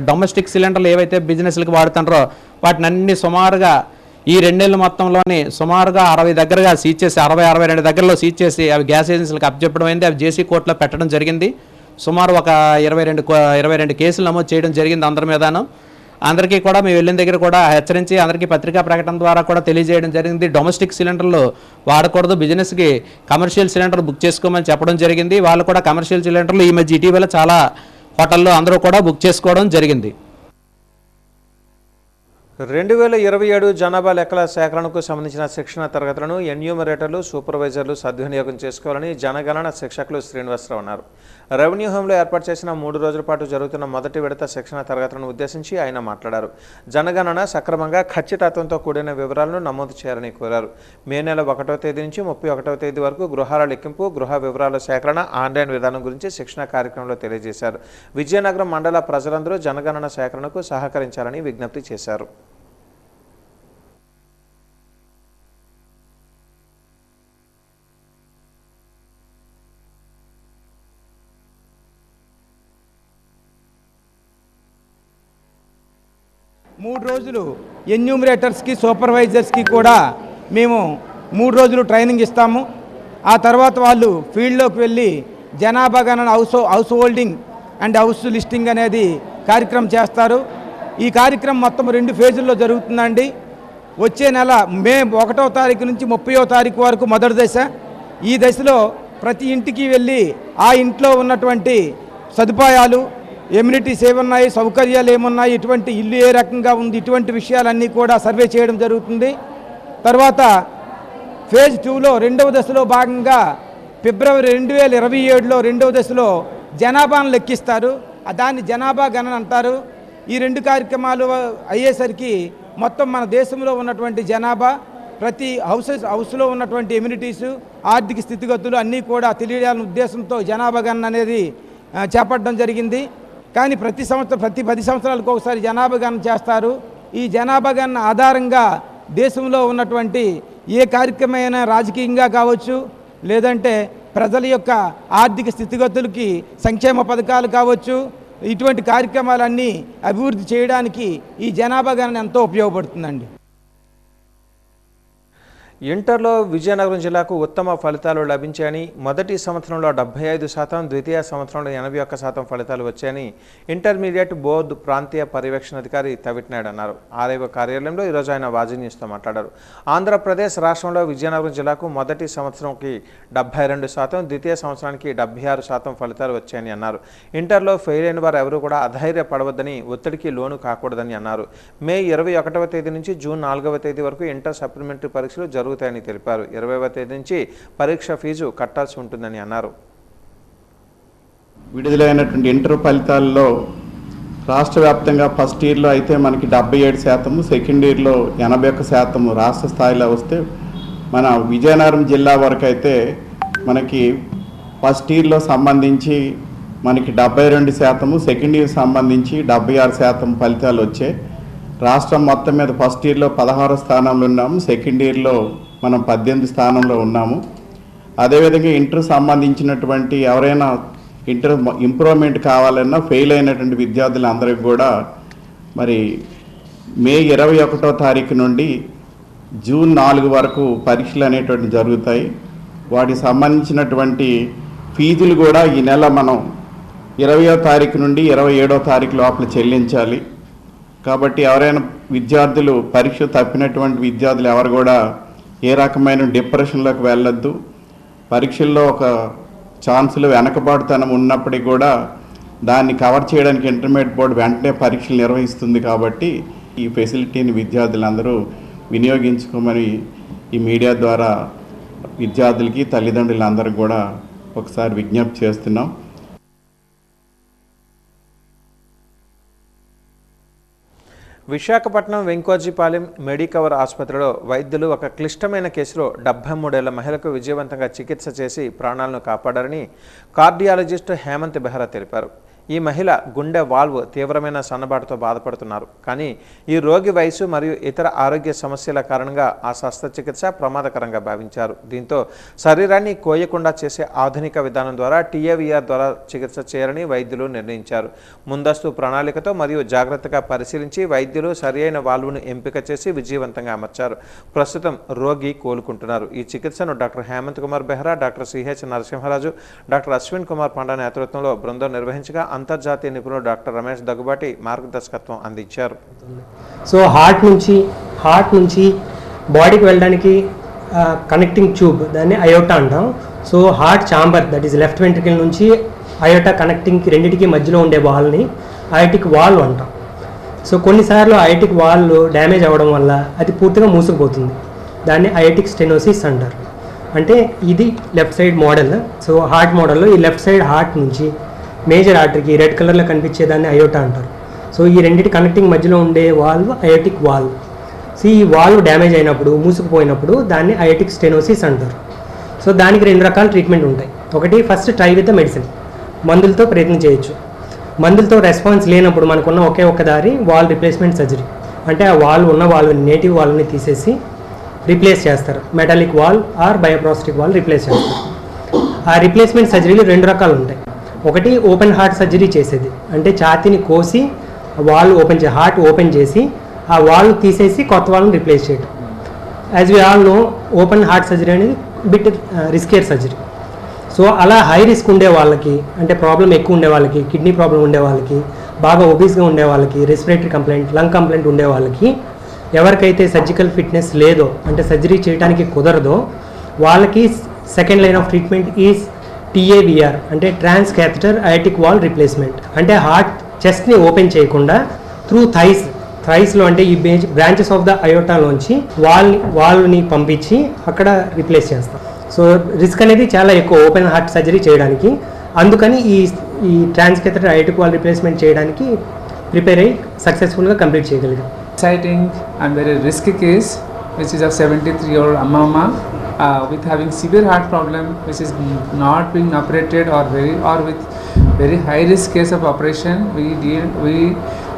Speaker 8: డొమెస్టిక్ సిలిండర్లు ఏవైతే బిజినెస్లకు వాడుతున్నారో వాటిని అన్ని సుమారుగా ఈ 2 నెలల మొత్తంలోని సుమారుగా 60 దగ్గరగా సీజ్ చేసి 62 దగ్గరలో సీజ్ చేసి అవి గ్యాస్ ఏజెన్సీలకు అప్పచెప్పడం అయింది. అవి జేసీ కోర్టులో పెట్టడం జరిగింది. సుమారు ఒక 22 కేసులు నమోదు చేయడం జరిగింది అందరి మీదను. అందరికీ కూడా మేము వెళ్ళిన దగ్గర కూడా హెచ్చరించి అందరికీ పత్రికా ప్రకటన ద్వారా కూడా తెలియజేయడం జరిగింది. డొమెస్టిక్ సిలిండర్లు వాడకూడదు, బిజినెస్కి కమర్షియల్ సిలిండర్ బుక్ చేసుకోమని చెప్పడం జరిగింది. వాళ్ళు కూడా కమర్షియల్ సిలిండర్లు ఈ మధ్య ఇటీవల చాలా హోటల్లో అందరూ కూడా బుక్ చేసుకోవడం జరిగింది.
Speaker 1: 2027 జనాభా లెక్కల సేకరణకు సంబంధించిన శిక్షణ తరగతులను ఎన్యూమరేటర్లు, సూపర్వైజర్లు సద్వినియోగం చేసుకోవాలని జనగణన శిక్షకులు శ్రీనివాసరావు అన్నారు. రెవెన్యూ హోంలో ఏర్పాటు చేసిన 3 రోజుల పాటు జరుగుతున్న మొదటి విడత శిక్షణ తరగతులను ఉద్దేశించి ఆయన మాట్లాడారు. జనగణన సక్రమంగా ఖచ్చితత్వంతో కూడిన వివరాలను నమోదు చేయాలని కోరారు. మే నెల 1వ తేదీ నుంచి 31వ తేదీ వరకు గృహాల లెక్కింపు, గృహ వివరాల సేకరణ, ఆన్లైన్ విధానం గురించి శిక్షణ కార్యక్రమంలో తెలియజేశారు. విజయనగరం మండల ప్రజలందరూ జనగణన సేకరణకు సహకరించాలని విజ్ఞప్తి చేశారు.
Speaker 9: మూడు రోజులు ఎన్యూమరేటర్స్కి, సూపర్వైజర్స్కి కూడా మేము 3 రోజులు ట్రైనింగ్ ఇస్తాము. ఆ తర్వాత వాళ్ళు ఫీల్డ్లోకి వెళ్ళి జనాభా గణన house holding and house listing అనేది కార్యక్రమం చేస్తారు. ఈ కార్యక్రమం మొత్తం 2 ఫేజుల్లో జరుగుతుందండి. వచ్చే నెల మే 1వ తారీఖు నుంచి 30వ తారీఖు వరకు మొదటి దశ. ఈ దశలో ప్రతి ఇంటికి వెళ్ళి ఆ ఇంట్లో ఉన్నటువంటి సదుపాయాలు, ఎమ్యూనిటీస్ ఏమున్నాయి, సౌకర్యాలు ఏమున్నాయి, ఇటువంటి ఇల్లు ఏ రకంగా ఉంది, ఇటువంటి విషయాలన్నీ కూడా సర్వే చేయడం జరుగుతుంది. తర్వాత ఫేజ్ 2లో 2వ దశలో భాగంగా ఫిబ్రవరి 2027లో 2వ దశలో జనాభాను లెక్కిస్తారు. దాన్ని జనాభా గణన అంటారు. ఈ 2 కార్యక్రమాలు అయ్యేసరికి మొత్తం మన దేశంలో ఉన్నటువంటి జనాభా, ప్రతి హౌస్లో ఉన్నటువంటి ఎమ్యూనిటీసు, ఆర్థిక స్థితిగతులు అన్నీ కూడా తెలియాలనే ఉద్దేశంతో జనాభా గణన అనేది చేపట్టడం జరిగింది. కానీ ప్రతి 10 సంవత్సరాలకు ఒకసారి జనాభా గణన చేస్తారు. ఈ జనాభా గణన ఆధారంగా దేశంలో ఉన్నటువంటి ఏ కార్యక్రమమైనా రాజకీయంగా కావచ్చు, లేదంటే ప్రజల యొక్క ఆర్థిక స్థితిగతులకి సంక్షేమ పథకాలు కావచ్చు, ఇటువంటి కార్యక్రమాలన్నీ అభివృద్ధి చేయడానికి ఈ జనాభా గణన ఎంతో ఉపయోగపడుతుందండి.
Speaker 1: ఇంటర్లో విజయనగరం జిల్లాకు ఉత్తమ ఫలితాలు లభించాయని, మొదటి సంవత్సరంలో 75%, ద్వితీయ సంవత్సరంలో 81% ఫలితాలు వచ్చాయని ఇంటర్మీడియట్ బోర్డు ప్రాంతీయ పర్యవేక్షణాధికారి తవిట్నాయుడు అన్నారు. ఆర్ఐఓ కార్యాలయంలో ఈరోజు ఆయన వాజీ న్యూస్తో మాట్లాడారు. ఆంధ్రప్రదేశ్ రాష్ట్రంలో విజయనగరం జిల్లాకు మొదటి సంవత్సరంకి 72%, ద్వితీయ సంవత్సరానికి 76% ఫలితాలు వచ్చాయని అన్నారు. ఇంటర్లో ఫెయిల్ అయిన వారు ఎవరూ కూడా అధైర్యపడవద్దని, ఒత్తిడికి లోను కాకూడదని అన్నారు. మే 21వ తేదీ నుంచి జూన్ 4వ తేదీ వరకు ఇంటర్ సప్లిమెంటరీ పరీక్షలు జరుగుతాయని తెలిపారు. 20వ తేదీ నుంచి పరీక్ష ఫీజు కట్టాల్సి ఉంటుందని అన్నారు.
Speaker 10: విడుదలైనటువంటి ఇంటర్ ఫలితాల్లో రాష్ట్ర వ్యాప్తంగా ఫస్ట్ ఇయర్లో అయితే మనకి 77%, సెకండ్ ఇయర్లో 81% రాష్ట్ర స్థాయిలో వస్తే, మన విజయనగరం జిల్లా వరకు అయితే మనకి ఫస్ట్ ఇయర్లో సంబంధించి మనకి 72%, సెకండ్ ఇయర్ సంబంధించి 76% ఫలితాలు వచ్చాయి. రాష్ట్రం మొత్తం మీద ఫస్ట్ ఇయర్లో 16 స్థానంలో ఉన్నాము, సెకండ్ ఇయర్లో మనం 18 స్థానంలో ఉన్నాము. అదేవిధంగా ఇంటర్ సంబంధించినటువంటి ఎవరైనా ఇంటర్ ఇంప్రూవ్మెంట్ కావాలన్నా ఫెయిల్ అయినటువంటి విద్యార్థులందరికీ కూడా మరి మే 21వ తారీఖు నుండి జూన్ 4 వరకు పరీక్షలు అనేటువంటి జరుగుతాయి. వాటికి సంబంధించినటువంటి ఫీజులు కూడా ఈ నెల మనం 20వ తారీఖు నుండి 27వ తారీఖు లోపల చెల్లించాలి. కాబట్టి ఎవరైనా విద్యార్థులు పరీక్ష తప్పినటువంటి విద్యార్థులు ఎవరు కూడా ఏ రకమైన డిప్రెషన్లోకి వెళ్ళొద్దు. పరీక్షల్లో ఒక ఛాన్సులు వెనకబాటుతనం ఉన్నప్పటికీ కూడా దాన్ని కవర్ చేయడానికి ఇంటర్మీడియట్ బోర్డు వెంటనే పరీక్షలు నిర్వహిస్తుంది. కాబట్టి ఈ ఫెసిలిటీని విద్యార్థులందరూ వినియోగించుకోమని ఈ మీడియా ద్వారా విద్యార్థులకి తల్లిదండ్రులందరికీ కూడా ఒకసారి విజ్ఞప్తి చేస్తున్నాం.
Speaker 1: విశాఖపట్నం వెంకోజీపాలెం మెడికవర్ ఆసుపత్రిలో వైద్యులు ఒక క్లిష్టమైన కేసులో 73 ఏళ్ల మహిళకు విజయవంతంగా చికిత్స చేసి ప్రాణాలను కాపాడారని కార్డియాలజిస్ట్ హేమంత్ బెహ్రా తెలిపారు. ఈ మహిళ గుండె వాల్వ్ తీవ్రమైన సన్నబాటుతో బాధపడుతున్నారు. కానీ ఈ రోగి వయసు మరియు ఇతర ఆరోగ్య సమస్యల కారణంగా ఆ శస్త్రచికిత్స ప్రమాదకరంగా భావించారు. దీంతో శరీరాన్ని కోయకుండా చేసే ఆధునిక విధానం ద్వారా టీఏవీఆర్ ద్వారా చికిత్స చేయాలని వైద్యులు నిర్ణయించారు. ముందస్తు ప్రణాళికతో మరియు జాగ్రత్తగా పరిశీలించి వైద్యులు సరియైన వాల్వ్ను ఎంపిక చేసి విజయవంతంగా అమర్చారు. ప్రస్తుతం రోగి కోలుకుంటున్నారు. ఈ చికిత్సను doctor Hemant Kumar Behera, doctor CH Narasimharaju, doctor Ashwin Kumar Panda నేతృత్వంలో బృందం నిర్వహించగా అంతర్జాతీయ నిపుణులు డాక్టర్ రమేష్ దగ్గుబాటి మార్గదర్శకత్వం అందించారు.
Speaker 11: సో హార్ట్ నుంచి బాడీకి వెళ్ళడానికి కనెక్టింగ్ ట్యూబ్, దాన్ని అయోటా అంటాం. So heart chamber, that is left ventricle నుంచి అయోటా కనెక్టింగ్ రెండింటికి మధ్యలో ఉండే వాల్ని అయోటిక్ వాల్వ్ అంటాం. సో కొన్నిసార్లు అయోటిక్ వాల్వ్ డ్యామేజ్ అవ్వడం వల్ల అది పూర్తిగా మూసుకుపోతుంది. దాన్ని అయోటిక్ స్టెనోసిస్ అంటారు. అంటే ఇది left side model. So heart మోడల్లో ఈ లెఫ్ట్ సైడ్ హార్ట్ నుంచి మేజర్ ఆర్టరీకి రెడ్ కలర్లో కనిపించేదాన్ని అయోటా అంటారు. సో ఈ రెండింటి కనెక్టింగ్ మధ్యలో ఉండే వాల్వ్ అయోటిక్ వాల్వ్. సో ఈ వాల్వ్ డ్యామేజ్ అయినప్పుడు, మూసుకుపోయినప్పుడు దాన్ని అయోటిక్ స్టెనోసిస్ అంటారు. సో దానికి 2 రకాల ట్రీట్మెంట్ ఉంటాయి. ఒకటి, first try with the medicine, మందులతో ప్రయత్నం చేయొచ్చు. మందులతో రెస్పాన్స్ లేనప్పుడు మనకున్న ఒకే ఒక్క దారి వాల్వ్ రిప్లేస్మెంట్ సర్జరీ. అంటే ఆ వాల్వ్ ఉన్న వాల్వ్ని, నేటివ్ వాల్వ్ని తీసేసి రిప్లేస్ చేస్తారు. Metallic valve or bioprosthetic valve replace చేస్తారు. ఆ రిప్లేస్మెంట్ సర్జరీలు 2 రకాలు ఉంటాయి. ఒకటి ఓపెన్ హార్ట్ సర్జరీ చేసేది, అంటే ఛాతీని కోసి వాల్వ్ హార్ట్ ఓపెన్ చేసి ఆ వాల్వ్ తీసేసి కొత్త వాల్వ్ని రిప్లేస్ చేయడం. As we all know, open heart surgery అనేది బిట్ రిస్కియర్ సర్జరీ. సో అలా హై రిస్క్ ఉండే వాళ్ళకి, అంటే ప్రాబ్లం ఎక్కువ ఉండే వాళ్ళకి, కిడ్నీ ప్రాబ్లం ఉండే వాళ్ళకి, బాగా ఒబీస్గా ఉండే వాళ్ళకి, రెస్పిరేటరీ కంప్లైంట్, లంగ్ కంప్లైంట్ ఉండే వాళ్ళకి, ఎవరికైతే సర్జికల్ ఫిట్నెస్ లేదో, అంటే సర్జరీ చేయడానికి కుదరదో, వాళ్ళకి second line of treatment is TAVR, అంటే ట్రాన్స్ క్యాథెటర్ అయోటిక్ వాల్వ్ రిప్లేస్మెంట్. అంటే హార్ట్ చెస్ట్ని ఓపెన్ చేయకుండా త్రూ థైస్లో, అంటే ఈ బ్రాంచెస్ ఆఫ్ ద అయోటాలోంచి వాల్వ్ని పంపించి అక్కడ రిప్లేస్ చేస్తాం. సో రిస్క్ అనేది చాలా ఎక్కువ ఓపెన్ హార్ట్ సర్జరీ చేయడానికి. అందుకని ఈ ట్రాన్స్ క్యాథెటర్ అయోటిక్ వాల్వ్ రిప్లేస్మెంట్ చేయడానికి ప్రిపేర్ అయ్యి సక్సెస్ఫుల్గా కంప్లీట్ చేయగలిగాం.
Speaker 12: Exciting and very risky case, which is a 73-year-old mama with having severe heart problem, which is not being operated or with very high risk case of operation. We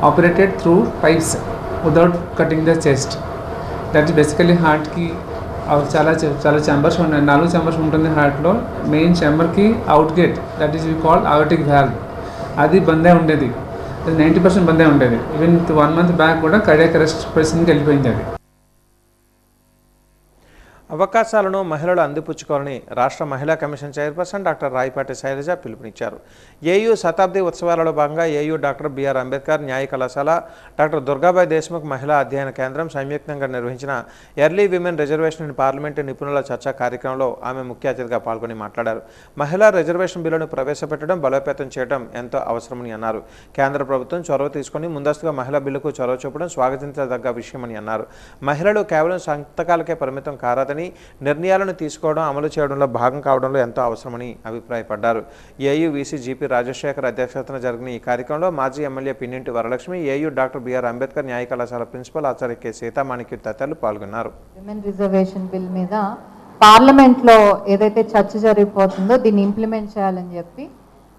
Speaker 12: operated through pipes without cutting the chest. That is basically heart ki చాలా chambers ఉన్నాయి, 4 chambers ఉంటుంది హార్ట్లో. మెయిన్ ఛాంబర్కి out gate, that is we call aortic valve, అది బందే ఉండేది. 90% బందే ఉండేది. ఈవెన్ 1 month బ్యాక్ కూడా కార్డియాక్ అరెస్ట్ పేషెంట్కి వెళ్ళిపోయింది అది.
Speaker 1: అవకాశాలను మహిళలు అందిపుచ్చుకోవాలని రాష్ట్ర మహిళా commission chairperson doctor Rayapati Sailaja పిలుపునిచ్చారు. ఏయూ శతాబ్ది ఉత్సవాలలో భాగంగా ఏయూ డాక్టర్ బిఆర్ అంబేద్కర్ న్యాయ కళాశాల, డాక్టర్ దుర్గాబాయి దేశ్ముఖ్ మహిళా అధ్యయన కేంద్రం సంయుక్తంగా నిర్వహించిన early women reservation in parliament నిపుణుల చర్చా కార్యక్రమంలో ఆమె ముఖ్య అతిథిగా పాల్గొని మాట్లాడారు. మహిళా రిజర్వేషన్ బిల్లును ప్రవేశపెట్టడం, బలోపేతం చేయడం ఎంతో అవసరమని అన్నారు. కేంద్ర ప్రభుత్వం చొరవ తీసుకుని ముందస్తుగా మహిళా బిల్లుకు చొరవ చూపడం స్వాగతించదగ్గ విషయమని అన్నారు. మహిళలు కేవలం సంతకాలకే పరిమితం కారాదని, ఉండాలని, నిర్ణయాలను తీసుకోవడం అమలు చేయడంలో భాగం కావడంలో ఎంతో అవసరమని అభిప్రాయపడ్డారు. ఏయూ వీసీ జీపీ రాజశేఖర్ అధ్యక్షతన జరిగిన ఈ కార్యక్రమంలో మాజీ MLA Pinninti Varalakshmi, AU doctor BR Ambedkar న్యాయ కళాశాల ప్రిన్సిపల్ ఆచార్య కె సీతామాణిక్య తదితరులు పాల్గొన్నారు.
Speaker 13: విమెన్ రిజర్వేషన్ బిల్ మీద పార్లమెంట్లో ఏదైతే చర్చ జరిగిపోతుందో దీన్ని ఇంప్లిమెంట్ చేయాలని చెప్పి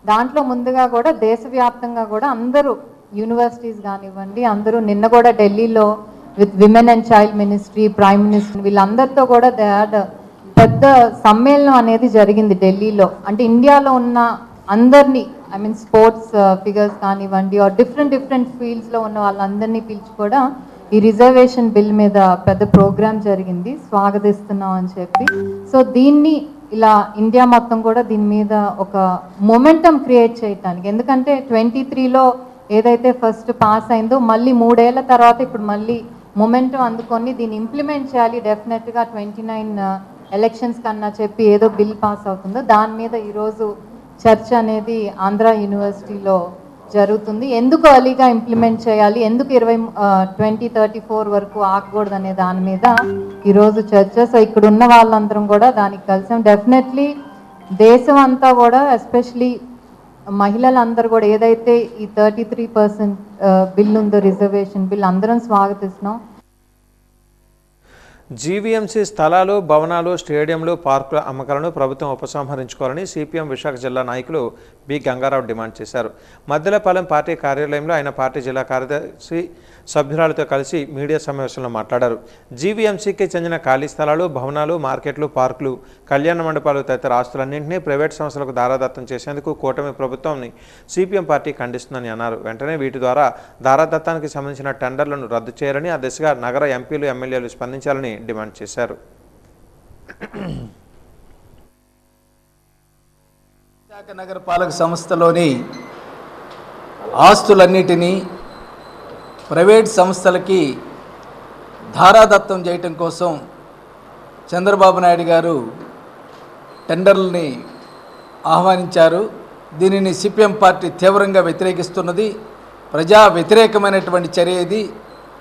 Speaker 13: దాంట్లో ముందుగా కూడా దేశవ్యాప్తంగా కూడా అందరూ యూనివర్సిటీస్ కానివ్వండి, అందరూ నిన్న కూడా ఢిల్లీలో with women and child ministry, prime minister వీళ్ళందరితో కూడా పెద్ద సమ్మేళనం అనేది జరిగింది ఢిల్లీలో. అంటే ఇండియాలో ఉన్న అందరినీ స్పోర్ట్స్ ఫిగర్స్ కానివ్వండి ఆర్ డిఫరెంట్ ఫీల్డ్స్లో ఉన్న వాళ్ళందరినీ పిలిచి కూడా ఈ రిజర్వేషన్ బిల్ మీద పెద్ద ప్రోగ్రామ్ జరిగింది, స్వాగతిస్తున్నాం అని చెప్పి. సో దీన్ని ఇలా ఇండియా మొత్తం కూడా దీని మీద ఒక మొమెంటం క్రియేట్ చేయటానికి, ఎందుకంటే 23లో ఏదైతే ఫస్ట్ పాస్ అయిందో మళ్ళీ 3 ఏళ్ల తర్వాత ఇప్పుడు మళ్ళీ మొమెంటం అందుకొని దీన్ని ఇంప్లిమెంట్ చేయాలి డెఫినెట్గా 29 ఎలక్షన్స్ కన్నా చెప్పి ఏదో బిల్ పాస్ అవుతుందో దాని మీద ఈరోజు చర్చ అనేది ఆంధ్ర యూనివర్సిటీలో జరుగుతుంది. ఎందుకు అలీగా ఇంప్లిమెంట్ చేయాలి, ఎందుకు 2034 వరకు ఆగకూడదు అనే దాని మీద ఈరోజు చర్చ. సో ఇక్కడ ఉన్న వాళ్ళందరం కూడా దానికి కలిసాం. డెఫినెట్లీ దేశం అంతా కూడా ఎస్పెషలీ మహిళలందరూ కూడా ఏదైతే ఈ 33% బిల్ ఉందో రిజర్వేషన్ బిల్ అందరం స్వాగతిస్తున్నాం.
Speaker 1: జీవీఎంసీ స్థలాలు, భవనాలు, స్టేడియంలు, పార్కుల అమ్మకాలను ప్రభుత్వం ఉపసంహరించుకోవాలని సిపిఎం విశాఖ జిల్లా నాయకులు బి గంగారావు డిమాండ్ చేశారు. మద్దెలపాలెం పార్టీ కార్యాలయంలో ఆయన పార్టీ జిల్లా కార్యదర్శి సభ్యురాలతో కలిసి మీడియా సమావేశంలో మాట్లాడారు. జీవీఎంసీకి చెందిన ఖాళీ స్థలాలు, భవనాలు, మార్కెట్లు, పార్కులు, కళ్యాణ మండపాలు తదితర ఆస్తులన్నింటినీ ప్రైవేట్ సంస్థలకు దారాదత్తం చేసేందుకు కూటమి ప్రభుత్వాన్ని సిపిఎం పార్టీ ఖండిస్తుందని అన్నారు. వెంటనే వీటి ద్వారా దారాదత్తానికి సంబంధించిన టెండర్లను రద్దు చేయాలని, ఆ దిశగా నగర ఎంపీలు, ఎమ్మెల్యేలు స్పందించాలని డిమాండ్ చేశారు.
Speaker 14: విశాఖ నగరపాలక సంస్థలోని ఆస్తులన్నిటినీ ప్రైవేట్ సంస్థలకి ధారాదత్తం చేయటం కోసం చంద్రబాబు నాయుడు గారు టెండర్లని ఆహ్వానించారు. దీనిని సిపిఎం పార్టీ తీవ్రంగా వ్యతిరేకిస్తున్నది. ప్రజా వ్యతిరేకమైనటువంటి చర్య ఇది.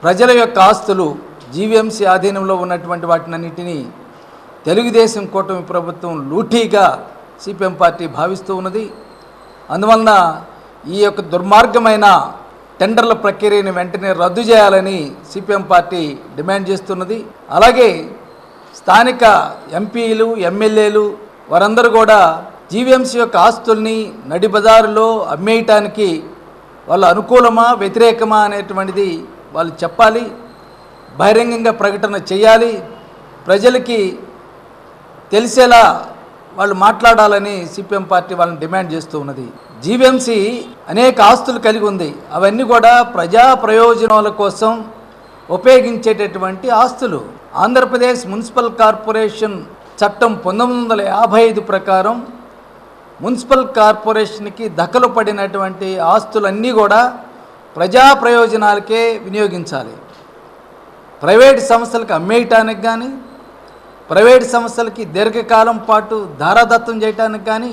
Speaker 14: ప్రజల యొక్క ఆస్తులు జీవీఎంసీ ఆధీనంలో ఉన్నటువంటి వాటినన్నిటినీ తెలుగుదేశం కూటమి ప్రభుత్వం లూటీగా సిపిఎం పార్టీ భావిస్తూ ఉన్నది. అందువలన ఈ యొక్క దుర్మార్గమైన టెండర్ల ప్రక్రియను వెంటనే రద్దు చేయాలని సిపిఎం పార్టీ డిమాండ్ చేస్తున్నది. అలాగే స్థానిక ఎంపీలు, ఎమ్మెల్యేలు వారందరూ కూడా జీవీఎంసీ యొక్క ఆస్తుల్ని నడి బజారులో అమ్మేయటానికి వాళ్ళు అనుకూలమా, వ్యతిరేకమా అనేటువంటిది వాళ్ళు చెప్పాలి, బహిరంగంగా ప్రకటన చేయాలి, ప్రజలకి తెలిసేలా వాళ్ళు మాట్లాడాలని సిపిఎం పార్టీ వాళ్ళని డిమాండ్ చేస్తూ ఉన్నది. జీవీఎంసీ అనేక ఆస్తులు కలిగి ఉంది. అవన్నీ కూడా ప్రజా ప్రయోజనాల కోసం ఉపయోగించేటటువంటి ఆస్తులు. ఆంధ్రప్రదేశ్ మున్సిపల్ కార్పొరేషన్ చట్టం 1955 ప్రకారం మున్సిపల్ కార్పొరేషన్కి దఖలు పడినటువంటి ఆస్తులన్నీ కూడా ప్రజా ప్రయోజనాలకే వినియోగించాలి. ప్రైవేట్ సంస్థలకు అమ్మేయటానికి కానీ, ప్రైవేట్ సంస్థలకి దీర్ఘకాలం పాటు ధారాదత్తం చేయడానికి కానీ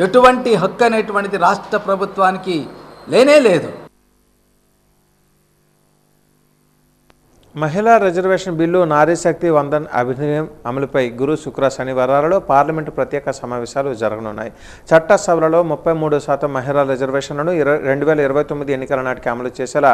Speaker 14: ఎటువంటి హక్కు అనేటువంటిది రాష్ట్ర ప్రభుత్వానికి లేనే లేదు.
Speaker 1: మహిళా రిజర్వేషన్ బిల్లు, నారీ శక్తి వందన్ అభినయం అమలుపై గురు, శుక్ర, శనివారాలలో పార్లమెంటు ప్రత్యేక సమావేశాలు జరగనున్నాయి. చట్టసభలలో 33% మహిళా రిజర్వేషన్లను 2029 ఎన్నికల నాటికి అమలు చేసేలా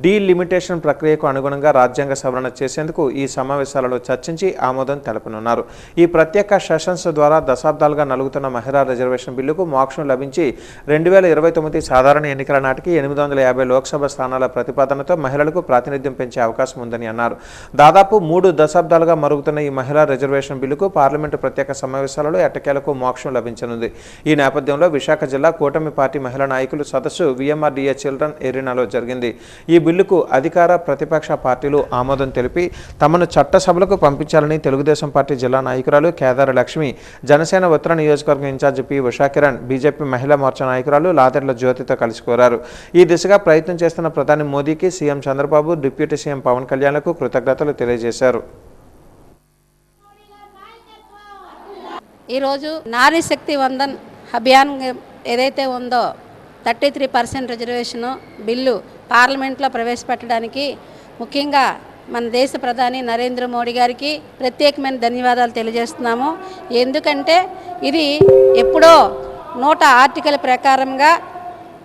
Speaker 1: డీలిమిటేషన్ ప్రక్రియకు అనుగుణంగా రాజ్యాంగ సవరణ చేసేందుకు ఈ సమావేశాలలో చర్చించి ఆమోదం తెలపనున్నారు. ఈ ప్రత్యేక సెషన్స్ ద్వారా దశాబ్దాలుగా నలుగుతున్న మహిళా రిజర్వేషన్ బిల్లుకు మోక్షం లభించి 2029 సాధారణ ఎన్నికల నాటికి 850 లోక్సభ స్థానాల ప్రతిపాదనతో మహిళలకు ప్రాతినిధ్యం పెంచే అవకాశం ఉందని అన్నారు. దాదాపు 3 దశాబ్దాలుగా మరుగుతున్న ఈ మహిళా రిజర్వేషన్ బిల్లుకు పార్లమెంటు ప్రత్యేక సమావేశాలలో ఎట్టకేలకు మోక్షం లభించనుంది. ఈ నేపథ్యంలో విశాఖ జిల్లా కూటమి పార్టీ మహిళా నాయకులు సదస్సు విఎంఆర్డీఏ చిల్డ్రన్ ఎరీనాలో జరిగింది. ఈ బిల్లుకు అధికార, ప్రతిపక్ష పార్టీలు ఆమోదం తెలిపి తమను చట్టసభలకు పంపించాలని తెలుగుదేశం పార్టీ జిల్లా నాయకురాలు కేదార లక్ష్మి, జనసేన ఉత్తర నియోజకవర్గం ఇన్ఛార్జి పి ఉషాకిరణ్, బీజేపీ మహిళా మోర్చా నాయకురాలు లాదెర్ల జ్యోతితో కలిసి కోరారు. ఈ దిశగా ప్రయత్నం చేస్తున్న ప్రధాని మోదీకి CM Chandrababu, deputy CM Pawan కళ్యాణ్లకు కృతజ్ఞతలు తెలియజేశారు.
Speaker 15: ఈరోజు నారీ శక్తి వందన్ అభియాన్ ఏదైతే ఉందో 33% రిజర్వేషన్ బిల్లు పార్లమెంట్లో ప్రవేశపెట్టడానికి ముఖ్యంగా మన దేశ ప్రధాని నరేంద్ర మోడీ గారికి ప్రత్యేకమైన ధన్యవాదాలు తెలియజేస్తున్నాము. ఎందుకంటే ఇది ఎప్పుడో ఆర్టికల్ ప్రకారంగా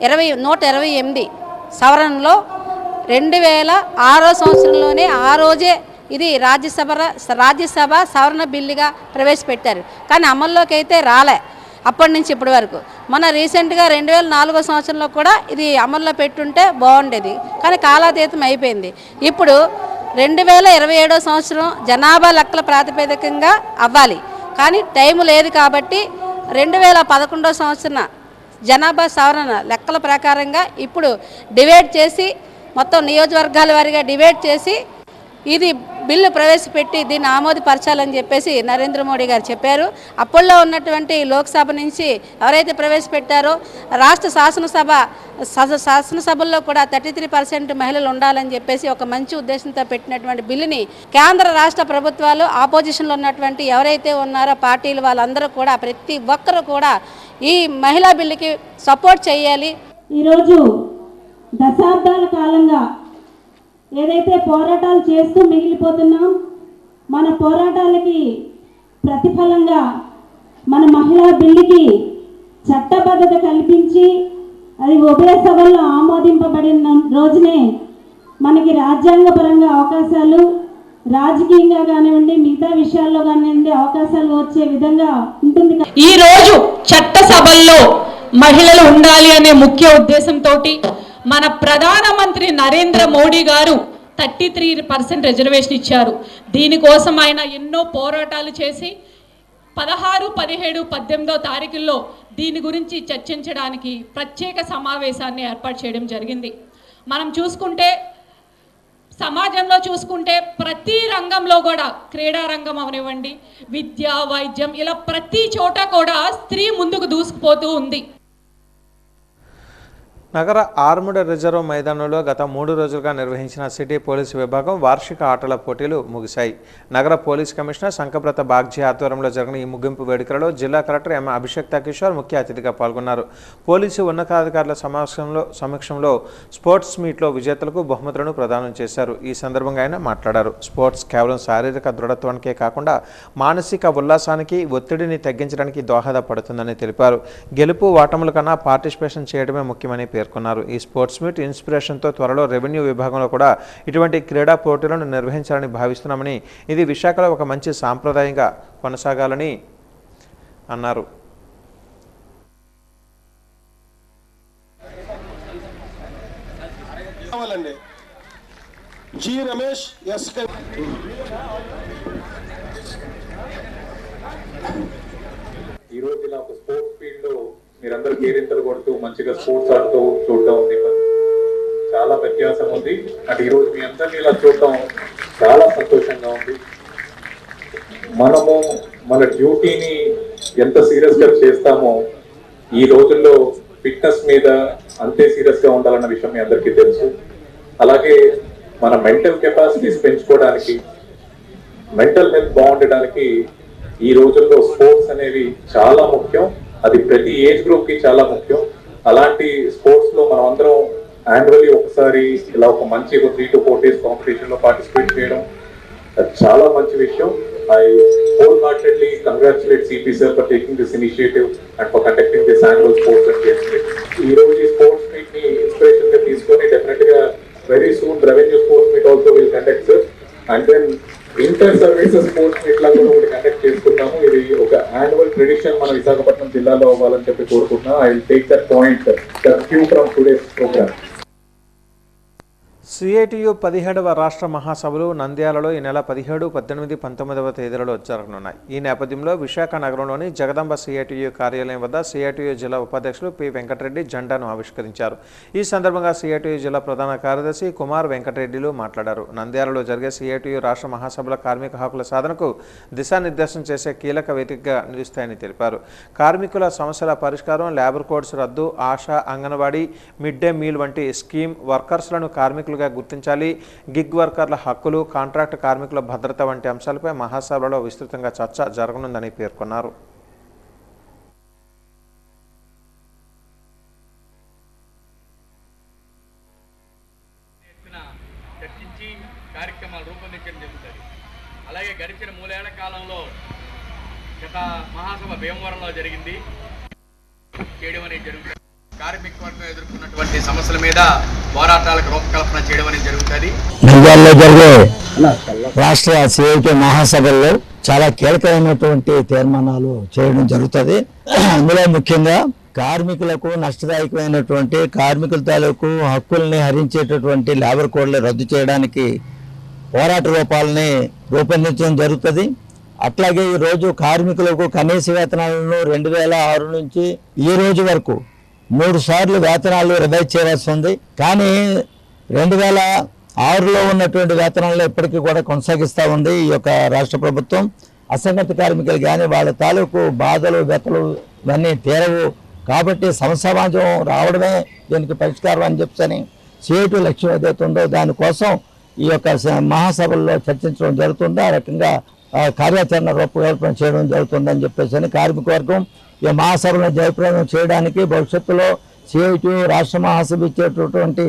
Speaker 15: 128 సవరణలో 2006 సంవత్సరంలోనే ఆ రోజే ఇది రాజ్యసభ సవరణ బిల్లుగా ప్రవేశపెట్టారు. కానీ అమల్లోకి అయితే రాలే అప్పటి నుంచి ఇప్పటి వరకు. మన రీసెంట్గా 2004 సంవత్సరంలో కూడా ఇది అమల్లో పెట్టుంటే బాగుండేది, కానీ కాలాతీతం అయిపోయింది. ఇప్పుడు 2027 సంవత్సరం జనాభా లెక్కల ప్రాతిపదికంగా అవ్వాలి, కానీ టైం లేదు. కాబట్టి 2011 సంవత్సరం జనాభా సవరణ లెక్కల ప్రకారంగా ఇప్పుడు డివైడ్ చేసి మొత్తం నియోజకవర్గాల వారీగా డివైడ్ చేసి ఇది బిల్లు ప్రవేశపెట్టి దీన్ని ఆమోదపరచాలని చెప్పేసి నరేంద్ర మోడీ గారు చెప్పారు. అప్పట్లో ఉన్నటువంటి లోక్సభ నుంచి ఎవరైతే ప్రవేశపెట్టారో రాష్ట్ర శాసనసభల్లో కూడా 33% మహిళలు ఉండాలని చెప్పేసి ఒక మంచి ఉద్దేశంతో పెట్టినటువంటి బిల్లుని కేంద్ర రాష్ట్ర ప్రభుత్వాలు ఆపోజిషన్లో ఉన్నటువంటి ఎవరైతే ఉన్నారో పార్టీలు వాళ్ళందరూ కూడా ప్రతి ఒక్కరు కూడా ఈ మహిళా బిల్లుకి సపోర్ట్ చేయాలి.
Speaker 16: ఈరోజు దశాబ్దాల కాలంగా ఏదైతే పోరాటాలు చేస్తూ మిగిలిపోతున్నాం, మన పోరాటాలకి ప్రతిఫలంగా మన మహిళా బిల్లుకి చట్టబద్ధత కల్పించి అది ఉభయ సభల్లో ఆమోదింపబడిన రోజునే మనకి రాజ్యాంగపరంగా అవకాశాలు, రాజకీయంగా కానివ్వండి మిగతా విషయాల్లో కానివ్వండి అవకాశాలు వచ్చే విధంగా ఉంటుంది.
Speaker 17: ఈరోజు చట్టసభల్లో మహిళలు ఉండాలి అనే ముఖ్య ఉద్దేశంతో మన ప్రధానమంత్రి నరేంద్ర మోడీ గారు 33% రిజర్వేషన్ ఇచ్చారు. దీనికోసం ఆయన ఎన్నో పోరాటాలు చేసి 16, 17, 18 తారీఖుల్లో దీని గురించి చర్చించడానికి ప్రత్యేక సమావేశాన్ని ఏర్పాటు చేయడం జరిగింది. మనం చూసుకుంటే సమాజంలో చూసుకుంటే ప్రతి రంగంలో కూడా క్రీడా రంగం అవనివ్వండి, విద్య, వైద్యం, ఇలా ప్రతి చోట కూడా స్త్రీ ముందుకు దూసుకుపోతూ ఉంది.
Speaker 1: నగర ఆర్ముడ్ రిజర్వ్ మైదానంలో గత 3 రోజులుగా నిర్వహించిన సిటీ పోలీసు విభాగం వార్షిక ఆటల పోటీలు ముగిశాయి. నగర పోలీస్ కమిషనర్ సంకప్రత బాగ్జీ ఆధ్వర్యంలో జరిగిన ఈ ముగింపు వేడుకలలో జిల్లా కలెక్టర్ ఎం అభిషేక్తా కిషోర్ ముఖ్య అతిథిగా పాల్గొన్నారు. పోలీసు ఉన్నతాధికారుల సమక్షంలో స్పోర్ట్స్ మీట్లో విజేతలకు బహుమతులను ప్రదానం చేశారు. ఈ సందర్భంగా ఆయన మాట్లాడారు. స్పోర్ట్స్ కేవలం శారీరక దృఢత్వానికే కాకుండా మానసిక ఉల్లాసానికి, ఒత్తిడిని తగ్గించడానికి దోహదపడుతుందని తెలిపారు. గెలుపు ఓటముల కన్నా పార్టిసిపేషన్ చేయడమే ముఖ్యమని పేర్కొన్నారు. ఈ స్పోర్ట్స్ మీట్ ఇన్స్పిరేషన్తో త్వరలో రెవెన్యూ విభాగంలో కూడా ఇటువంటి క్రీడా పోటీలను నిర్వహించాలని భావిస్తున్నామని, ఇది విశాఖలో ఒక మంచి సాంప్రదాయంగా కొనసాగాలని అన్నారు.
Speaker 18: ఈరోజు ఇలా ఒక స్పోర్ట్స్ ఫీల్డ్ లో మీరందరూ కేరింతలు కొడుతూ మంచిగా స్పోర్ట్స్ ఆడుతూ చూడటం ఉంది, చాలా వ్యత్యాసం ఉంది. అంటే ఈరోజు మీ అందరినీ ఇలా చూడటం చాలా సంతోషంగా ఉంది. మనము మన డ్యూటీని ఎంత సీరియస్ గా చేస్తామో ఈ రోజుల్లో ఫిట్నెస్ మీద అంతే సీరియస్ గా ఉండాలన్న విషయం మీ అందరికీ తెలుసు. అలాగే మన మెంటల్ కెపాసిటీస్ పెంచుకోవడానికి, మెంటల్ హెల్త్ బాగుండడానికి ఈ రోజుల్లో స్పోర్ట్స్ అనేవి చాలా ముఖ్యం. అది ప్రతి ఏజ్ గ్రూప్ కి చాలా ముఖ్యం. అలాంటి స్పోర్ట్స్ లో మనం అందరం యాన్యువల్లీ ఒకసారి ఇలా ఒక మంచి 3 to 4 days కాంపిటీషన్ లో పార్టిసిపేట్ చేయడం చాలా మంచి విషయం. I wholeheartedly congratulate CP sir for taking this initiative and for conducting this annual sports and games meet. ఈ రోజు ఈ స్పోర్ట్స్ మీట్ ని ఇన్స్పిరేషన్ గా తీసుకొని డెఫినెట్ గా very soon revenue sports meet also will conduct sir. And then inter services sports meet లా కూడా ఒకటి కండక్ట్ చేసుకుంటాము. ఇది ఒక యాన్యువల్ ట్రెడిషన్ మన విశాఖపట్నం జిల్లాలో అవ్వాలని చెప్పి కోరుకుంటున్నాం. I will take that point that cue from today's program.
Speaker 1: CITU 17వ రాష్ట్ర మహాసభలు నంద్యాలలో ఈ నెల 17, 18, 19వ తేదీలలో జరగనున్నాయి. ఈ నేపథ్యంలో విశాఖ నగరంలోని జగదంబ సిఐటియు కార్యాలయం వద్ద సిఐటియు జిల్లా ఉపాధ్యక్షులు పి వెంకటరెడ్డి జెండాను ఆవిష్కరించారు. ఈ సందర్భంగా సిఐటియు జిల్లా ప్రధాన కార్యదర్శి కుమార్ వెంకటరెడ్డిలు మాట్లాడారు. నంద్యాలలో జరిగే సిఐటియు రాష్ట్ర మహాసభల కార్మిక హక్కుల సాధనకు దిశానిర్దేశం చేసే కీలక వేదికగా నిలుస్తాయని తెలిపారు. కార్మికుల సమస్యల పరిష్కారం, లేబర్ కోడ్స్ రద్దు, ASHA, anganwadi, mid day meal వంటి స్కీమ్ వర్కర్స్లను కార్మికులుగా గుర్తించాలి, గిగ్ వర్కర్ల హక్కులు, కాంట్రాక్ట్ కార్మికుల భద్రత వంటి అంశాలపై మహాసభలో విస్తృతంగా చర్చ జరగనుందని పేర్కొన్నారు.
Speaker 19: చర్చించి కార్యక్రమాలు మహాసభ భీమవరంలో జరిగింది చేయడం అనేది జరుగుతుంది. కార్మిక వర్గం ఎదుర్కొన్నటువంటి సమస్యల మీద పోరాటాలకు రూపకల్పన చేయడం అనేది జరుగుతుంది.
Speaker 20: నంద్యాలలో జరిగే రాష్ట్ర సిఐటి మహాసభల్లో చాలా కీలకమైనటువంటి తీర్మానాలు చేయడం జరుగుతుంది. అందులో ముఖ్యంగా కార్మికులకు నష్టదాయకమైనటువంటి కార్మికుల తాలూకు హక్కుల్ని హరించేటటువంటి లేబర్ కోడ్లు రద్దు చేయడానికి పోరాట రూపాలని రూపొందించడం జరుగుతుంది. అట్లాగే ఈరోజు కార్మికులకు కనీస వేతనాలను 2006 నుంచి ఈ రోజు వరకు 3 సార్లు వేతనాలు రివైజ్ చేయవలసి ఉంది. కానీ 2006లో ఉన్నటువంటి వేతనాలను ఎప్పటికీ కూడా కొనసాగిస్తూ ఉంది ఈ యొక్క రాష్ట్ర ప్రభుత్వం. అసంఘటిత కార్మికులు కానీ వాళ్ళ తాలూకు బాధలు వ్యతలు ఇవన్నీ తీరవు కాబట్టి సమాజం రావడమే దీనికి పరిష్కారం అని చెప్పని సిఐటి లక్ష్యం ఏదైతే ఉందో దానికోసం ఈ యొక్క మహాసభల్లో చర్చించడం జరుగుతుంది. ఆ రకంగా కార్యాచరణ రూపకల్పన చేయడం జరుగుతుందని చెప్పేసి కార్మిక వర్గం ఈ మహాసభలను జయప్రదం చేయడానికి భవిష్యత్తులో సిఐటి రాష్ట్ర మహాసభ ఇచ్చేటటువంటి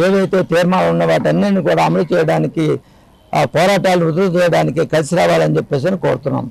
Speaker 20: ఏవైతే తీర్మానాలు ఉన్న వాటన్నిటిని కూడా అమలు చేయడానికి పోరాటాలు వృద్ధి చేయడానికి కలిసి రావాలని చెప్పేసి కోరుతున్నాం.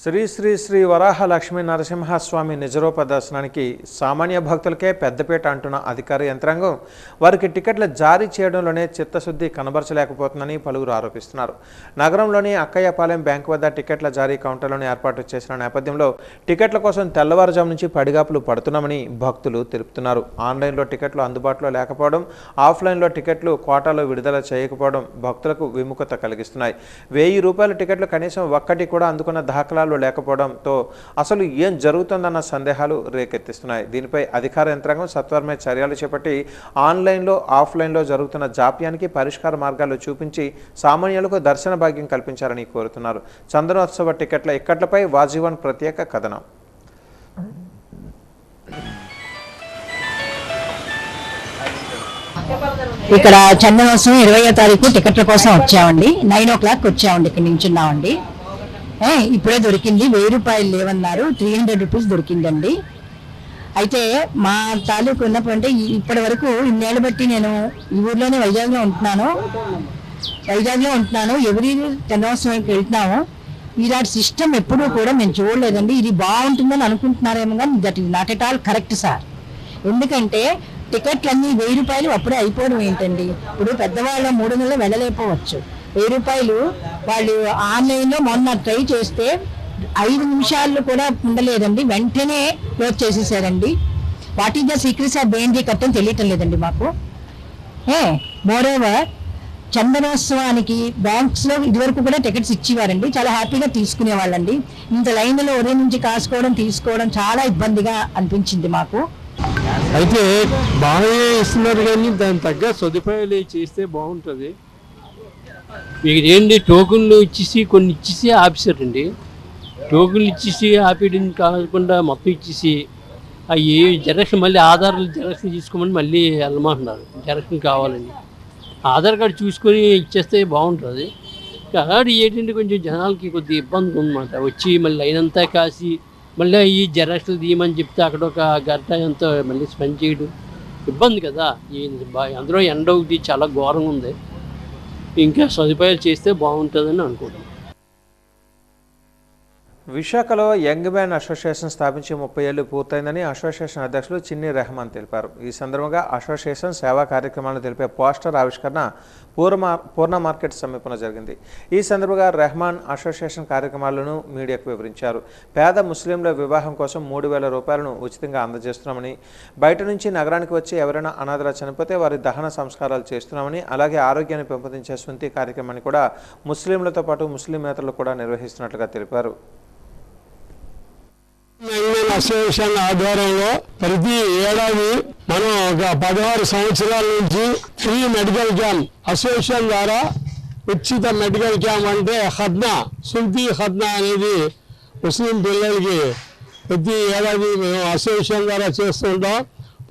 Speaker 1: శ్రీ శ్రీ శ్రీ వరాహ లక్ష్మీ నరసింహస్వామి నిజరూప దర్శనానికి సామాన్య భక్తులకే పెద్దపీట అంటున్న అధికార యంత్రాంగం వారికి టికెట్లు జారీ చేయడంలోనే చిత్తశుద్ధి కనబరచలేకపోతుందని పలువురు ఆరోపిస్తున్నారు. నగరంలోని అక్కయ్యపాలెం బ్యాంకు వద్ద టికెట్ల జారీ కౌంటర్లను ఏర్పాటు చేసిన నేపథ్యంలో టికెట్ల కోసం తెల్లవారుజాము నుంచి పడిగాపులు పడుతున్నామని భక్తులు తెలుపుతున్నారు. ఆన్లైన్లో టికెట్లు అందుబాటులో లేకపోవడం, ఆఫ్లైన్లో టికెట్లు కోటాలో విడుదల చేయకపోవడం భక్తులకు విముఖత కలిగిస్తున్నాయి. 1000 రూపాయల టికెట్లు కనీసం ఒక్కటి కూడా అందుకున్న దాఖలాలు లేకపోవడంతో అసలు ఏం జరుగుతుందన్న సందేహాలు రేకెత్తిస్తున్నాయి. దీనిపై అధికార యంత్రాంగం సత్వరమే చర్యలు చేపట్టి ఆన్లైన్లో ఆఫ్లైన్లో జరుగుతున్న జాప్యానికి పరిష్కార మార్గాలు చూపించి సామాన్యులకు దర్శన భాగ్యం కల్పించాలని కోరుతున్నారు. చందనోత్సవ టికెట్ల ఇక్కట్లపై వాజీవన్ ప్రత్యేక కథనం.
Speaker 21: ఇక్కడ చందనోత్సవం 20వ తారీఖు టికెట్ల కోసం వచ్చామండి. 9 o'clock వచ్చామండి, ఇక్కడ నించున్నామండి. ఇప్పుడే దొరికింది. 1000 రూపాయలు లేవన్నారు, 300 రూపీస్ దొరికిందండి. అయితే మా తాలూకు ఉన్నప్పుడు అంటే ఇప్పటి వరకు ఇన్నేళ్ళు బట్టి నేను ఈ ఊర్లోనే వైజాగ్లో ఉంటున్నాను. ఎవరి చందనోత్సవానికి వెళ్తున్నాము. ఇలాంటి సిస్టమ్ ఎప్పుడూ కూడా మేము చూడలేదండి. ఇది బాగుంటుందని అనుకుంటున్నారేమో కానీ that is not at all correct sir. ఎందుకంటే టికెట్లన్నీ 1000 రూపాయలు అప్పుడే అయిపోవడం ఏంటండి. ఇప్పుడు పెద్దవాళ్ళు 3 నెలలు వెళ్ళలేకపోవచ్చు. 1000 రూపాయలు వాళ్ళు ఆన్లైన్లో మొన్న ట్రై చేస్తే 5 నిమిషాలు కూడా ఉండలేదండి, వెంటనే క్లోజ్ చేసేసారండి. What is the secrets of బేంజీ కట్టని తెలియటం లేదండి మాకు. మోరోవర్ చందనోత్సవానికి బ్యాంక్స్లో ఇదివరకు కూడా టికెట్స్ ఇచ్చేవారండి, చాలా హ్యాపీగా తీసుకునేవాళ్ళండి. ఇంత లైన్లో ఉదయం నుంచి తీసుకోవడం చాలా ఇబ్బందిగా అనిపించింది మాకు.
Speaker 22: అయితే బాగానే ఇస్తున్నారు కానీ దాని తగ్గ సదుపాయాలు చేస్తే బాగుంటుంది. మీకు ఏంటి టోకెన్లు ఇచ్చేసి కొన్ని ఇచ్చేసి ఆపేశారండి. టోకెన్లు ఇచ్చేసి ఆపేయడం కాకుండా మొత్తం ఇచ్చేసి అవి జెరాక్షన్ మళ్ళీ ఆధార్ జెరాక్షన్ తీసుకోమని మళ్ళీ వెళ్ళమంటున్నారు. జెరాక్షన్ కావాలని ఆధార్ కార్డు చూసుకొని ఇచ్చేస్తే బాగుంటుంది. కాబట్టి ఏంటంటే కొంచెం జనాలకి కొద్దిగా ఇబ్బంది ఉందన్నమాట. వచ్చి మళ్ళీ లైన్ అంతా కాసి మళ్ళీ ఈ జెరాక్స్లు తీయమని చెప్తే అక్కడ ఒక గంట ఎంతో మళ్ళీ స్పెండ్ చేయడం ఇబ్బంది కదా. అందులో ఎండ ఒకటి చాలా ఘోరంగా ఉంది. ఇంకా సదుపాయాలు చేస్తే బాగుంటుందని అనుకుంటున్నాను.
Speaker 1: విశాఖలో యంగ్ మ్యాన్ అసోసియేషన్ స్థాపించి 30 ఏళ్లు పూర్తయిందని అసోసియేషన్ అధ్యక్షులు చిన్ని రెహమాన్ తెలిపారు. ఈ సందర్భంగా అసోసియేషన్ సేవా కార్యక్రమాలను తెలిపే పోస్టర్ ఆవిష్కరణ పూర్ణ మార్కెట్ సమీపంలో జరిగింది. ఈ సందర్భంగా రెహమాన్ అసోసియేషన్ కార్యక్రమాలను మీడియాకు వివరించారు. పేద ముస్లింల వివాహం కోసం 3000 రూపాయలను ఉచితంగా అందజేస్తున్నామని, బయట నుంచి నగరానికి వచ్చి ఎవరైనా అనాథలా చనిపోతే వారి దహన సంస్కారాలు చేస్తున్నామని, అలాగే ఆరోగ్యాన్ని పెంపొందించే స్వంతి కార్యక్రమాన్ని కూడా ముస్లింలతో పాటు ముస్లిమేతరులు కూడా నిర్వహిస్తున్నట్లుగా తెలిపారు.
Speaker 22: అసోసియేషన్ ఆధ్వర్యంలో ప్రతి ఏడాది మనం ఒక 16 సంవత్సరాల నుంచి ఫ్రీ మెడికల్ క్యాంప్ అసోసియేషన్ ద్వారా ఉచిత మెడికల్ క్యాంప్ అంటే ఖద్నా సుల్తీ ఖద్నా అనేది ముస్లిం పిల్లలకి ప్రతి ఏడాది మేము అసోసియేషన్ ద్వారా చేస్తుంటాం.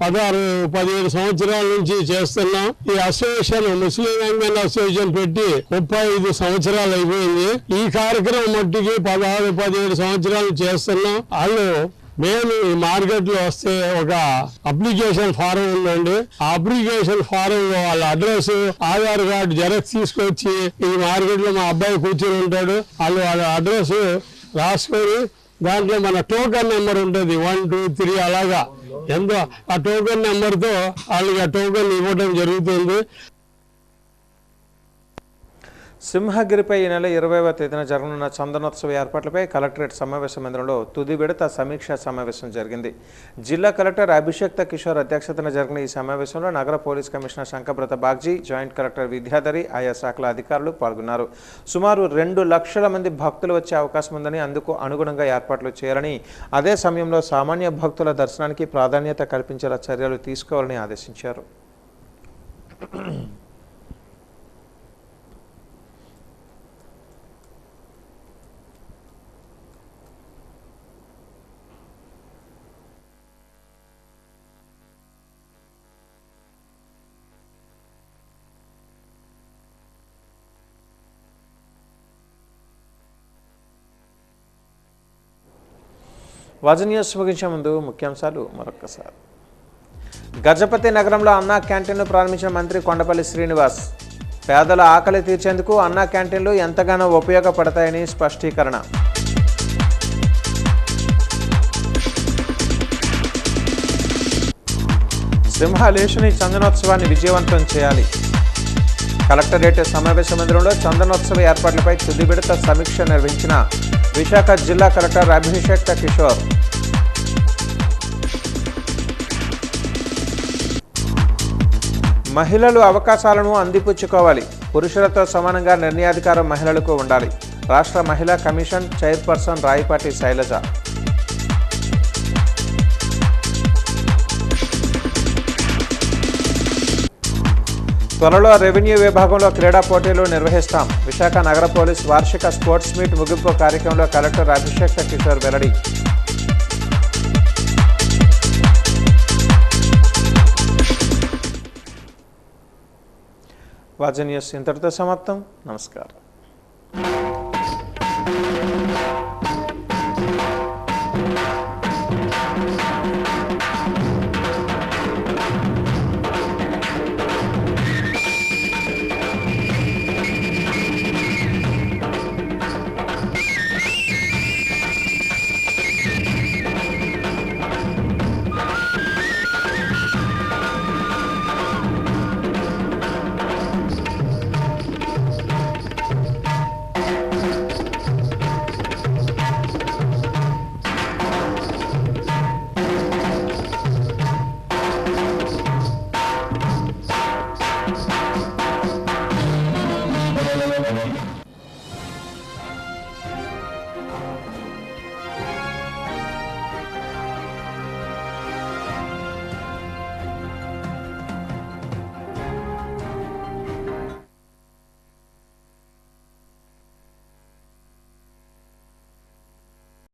Speaker 22: 16-17 సంవత్సరాల నుంచి చేస్తున్నాం. ఈ అసోసియేషన్ ముస్లిం యంగ్ మ్యాన్ అసోసియేషన్ పెట్టి 35 సంవత్సరాలు అయిపోయింది. ఈ కార్యక్రమం మట్టికి 16-17 సంవత్సరాలు చేస్తున్నాం. వాళ్ళు మేము ఈ మార్కెట్లో వస్తే ఒక అప్లికేషన్ ఫారం ఉందండి. ఆ అప్లికేషన్ ఫారం లో వాళ్ళ అడ్రస్, ఆధార్ కార్డు జెరాక్స్ తీసుకొచ్చి ఈ మార్కెట్ లో మా అబ్బాయి కూర్చొని ఉంటాడు, వాళ్ళ అడ్రస్ రాసుకొని దాంట్లో మన టోకెన్ నెంబర్ ఉంటుంది 1, 2, 3 అలాగా ఎంతో ఆ టోకెన్ నెంబర్తో వాళ్ళకి ఆ టోకెన్ ఇవ్వడం జరుగుతుంది.
Speaker 1: సింహగిరిపై ఈ నెల 20వ తేదీన జరగనున్న చందనోత్సవ ఏర్పాట్లపై కలెక్టరేట్ సమావేశ మందిరంలో తుది విడత సమీక్షా సమావేశం జరిగింది. జిల్లా కలెక్టర్ అభిషేక్ కిషోర్ అధ్యక్షతన జరిగిన ఈ సమావేశంలో నగర police commissioner Shankhabrata Bagchi, joint collector Vidyadhari, ఆయా శాఖల అధికారులు పాల్గొన్నారు. సుమారు 2 లక్షల మంది భక్తులు వచ్చే అవకాశం ఉందని, అందుకు అనుగుణంగా ఏర్పాట్లు చేయాలని, అదే సమయంలో సామాన్య భక్తుల దర్శనానికి ప్రాధాన్యత కల్పించేలా చర్యలు తీసుకోవాలని ఆదేశించారు. వాజ న్యూస్ ముగించే ముందు ముఖ్యాంశాలు మరొక్కసారి. గజపతి నగరంలో అన్నా క్యాంటీన్ను ప్రారంభించిన మంత్రి కొండపల్లి శ్రీనివాస్. పేదల ఆకలి తీర్చేందుకు అన్నా క్యాంటీన్లు ఎంతగానో ఉపయోగపడతాయని స్పష్టీకరణ. సింహలేషుని చందనోత్సవాన్ని విజయవంతం చేయాలి. కలెక్టరేట్ సమావేశ మందిరంలో చందనోత్సవ ఏర్పాట్లపై తుది విడత సమీక్ష నిర్వహించిన విశాఖ జిల్లా కలెక్టర్ అభిషేక్ కిషోర్. మహిళలు అవకాశాలను అందిపుచ్చుకోవాలి. పురుషులతో సమానంగా నిర్ణయాధికారం మహిళలకు ఉండాలి. రాష్ట్ర మహిళా కమిషన్ చైర్పర్సన్ రాయపాటి శైలజ. త్వరలో రెవెన్యూ విభాగంలో క్రీడా పోటీలు నిర్వహిస్తాం. విశాఖ నగర పోలీస్ వార్షిక స్పోర్ట్స్ మీట్ ముగింపు కార్యక్రమంలో కలెక్టర్ అభిషేక్ కిషోర్ వెల్లడి. వాజ న్యూస్ ఇంతటితో సమాప్తం. నమస్కారం.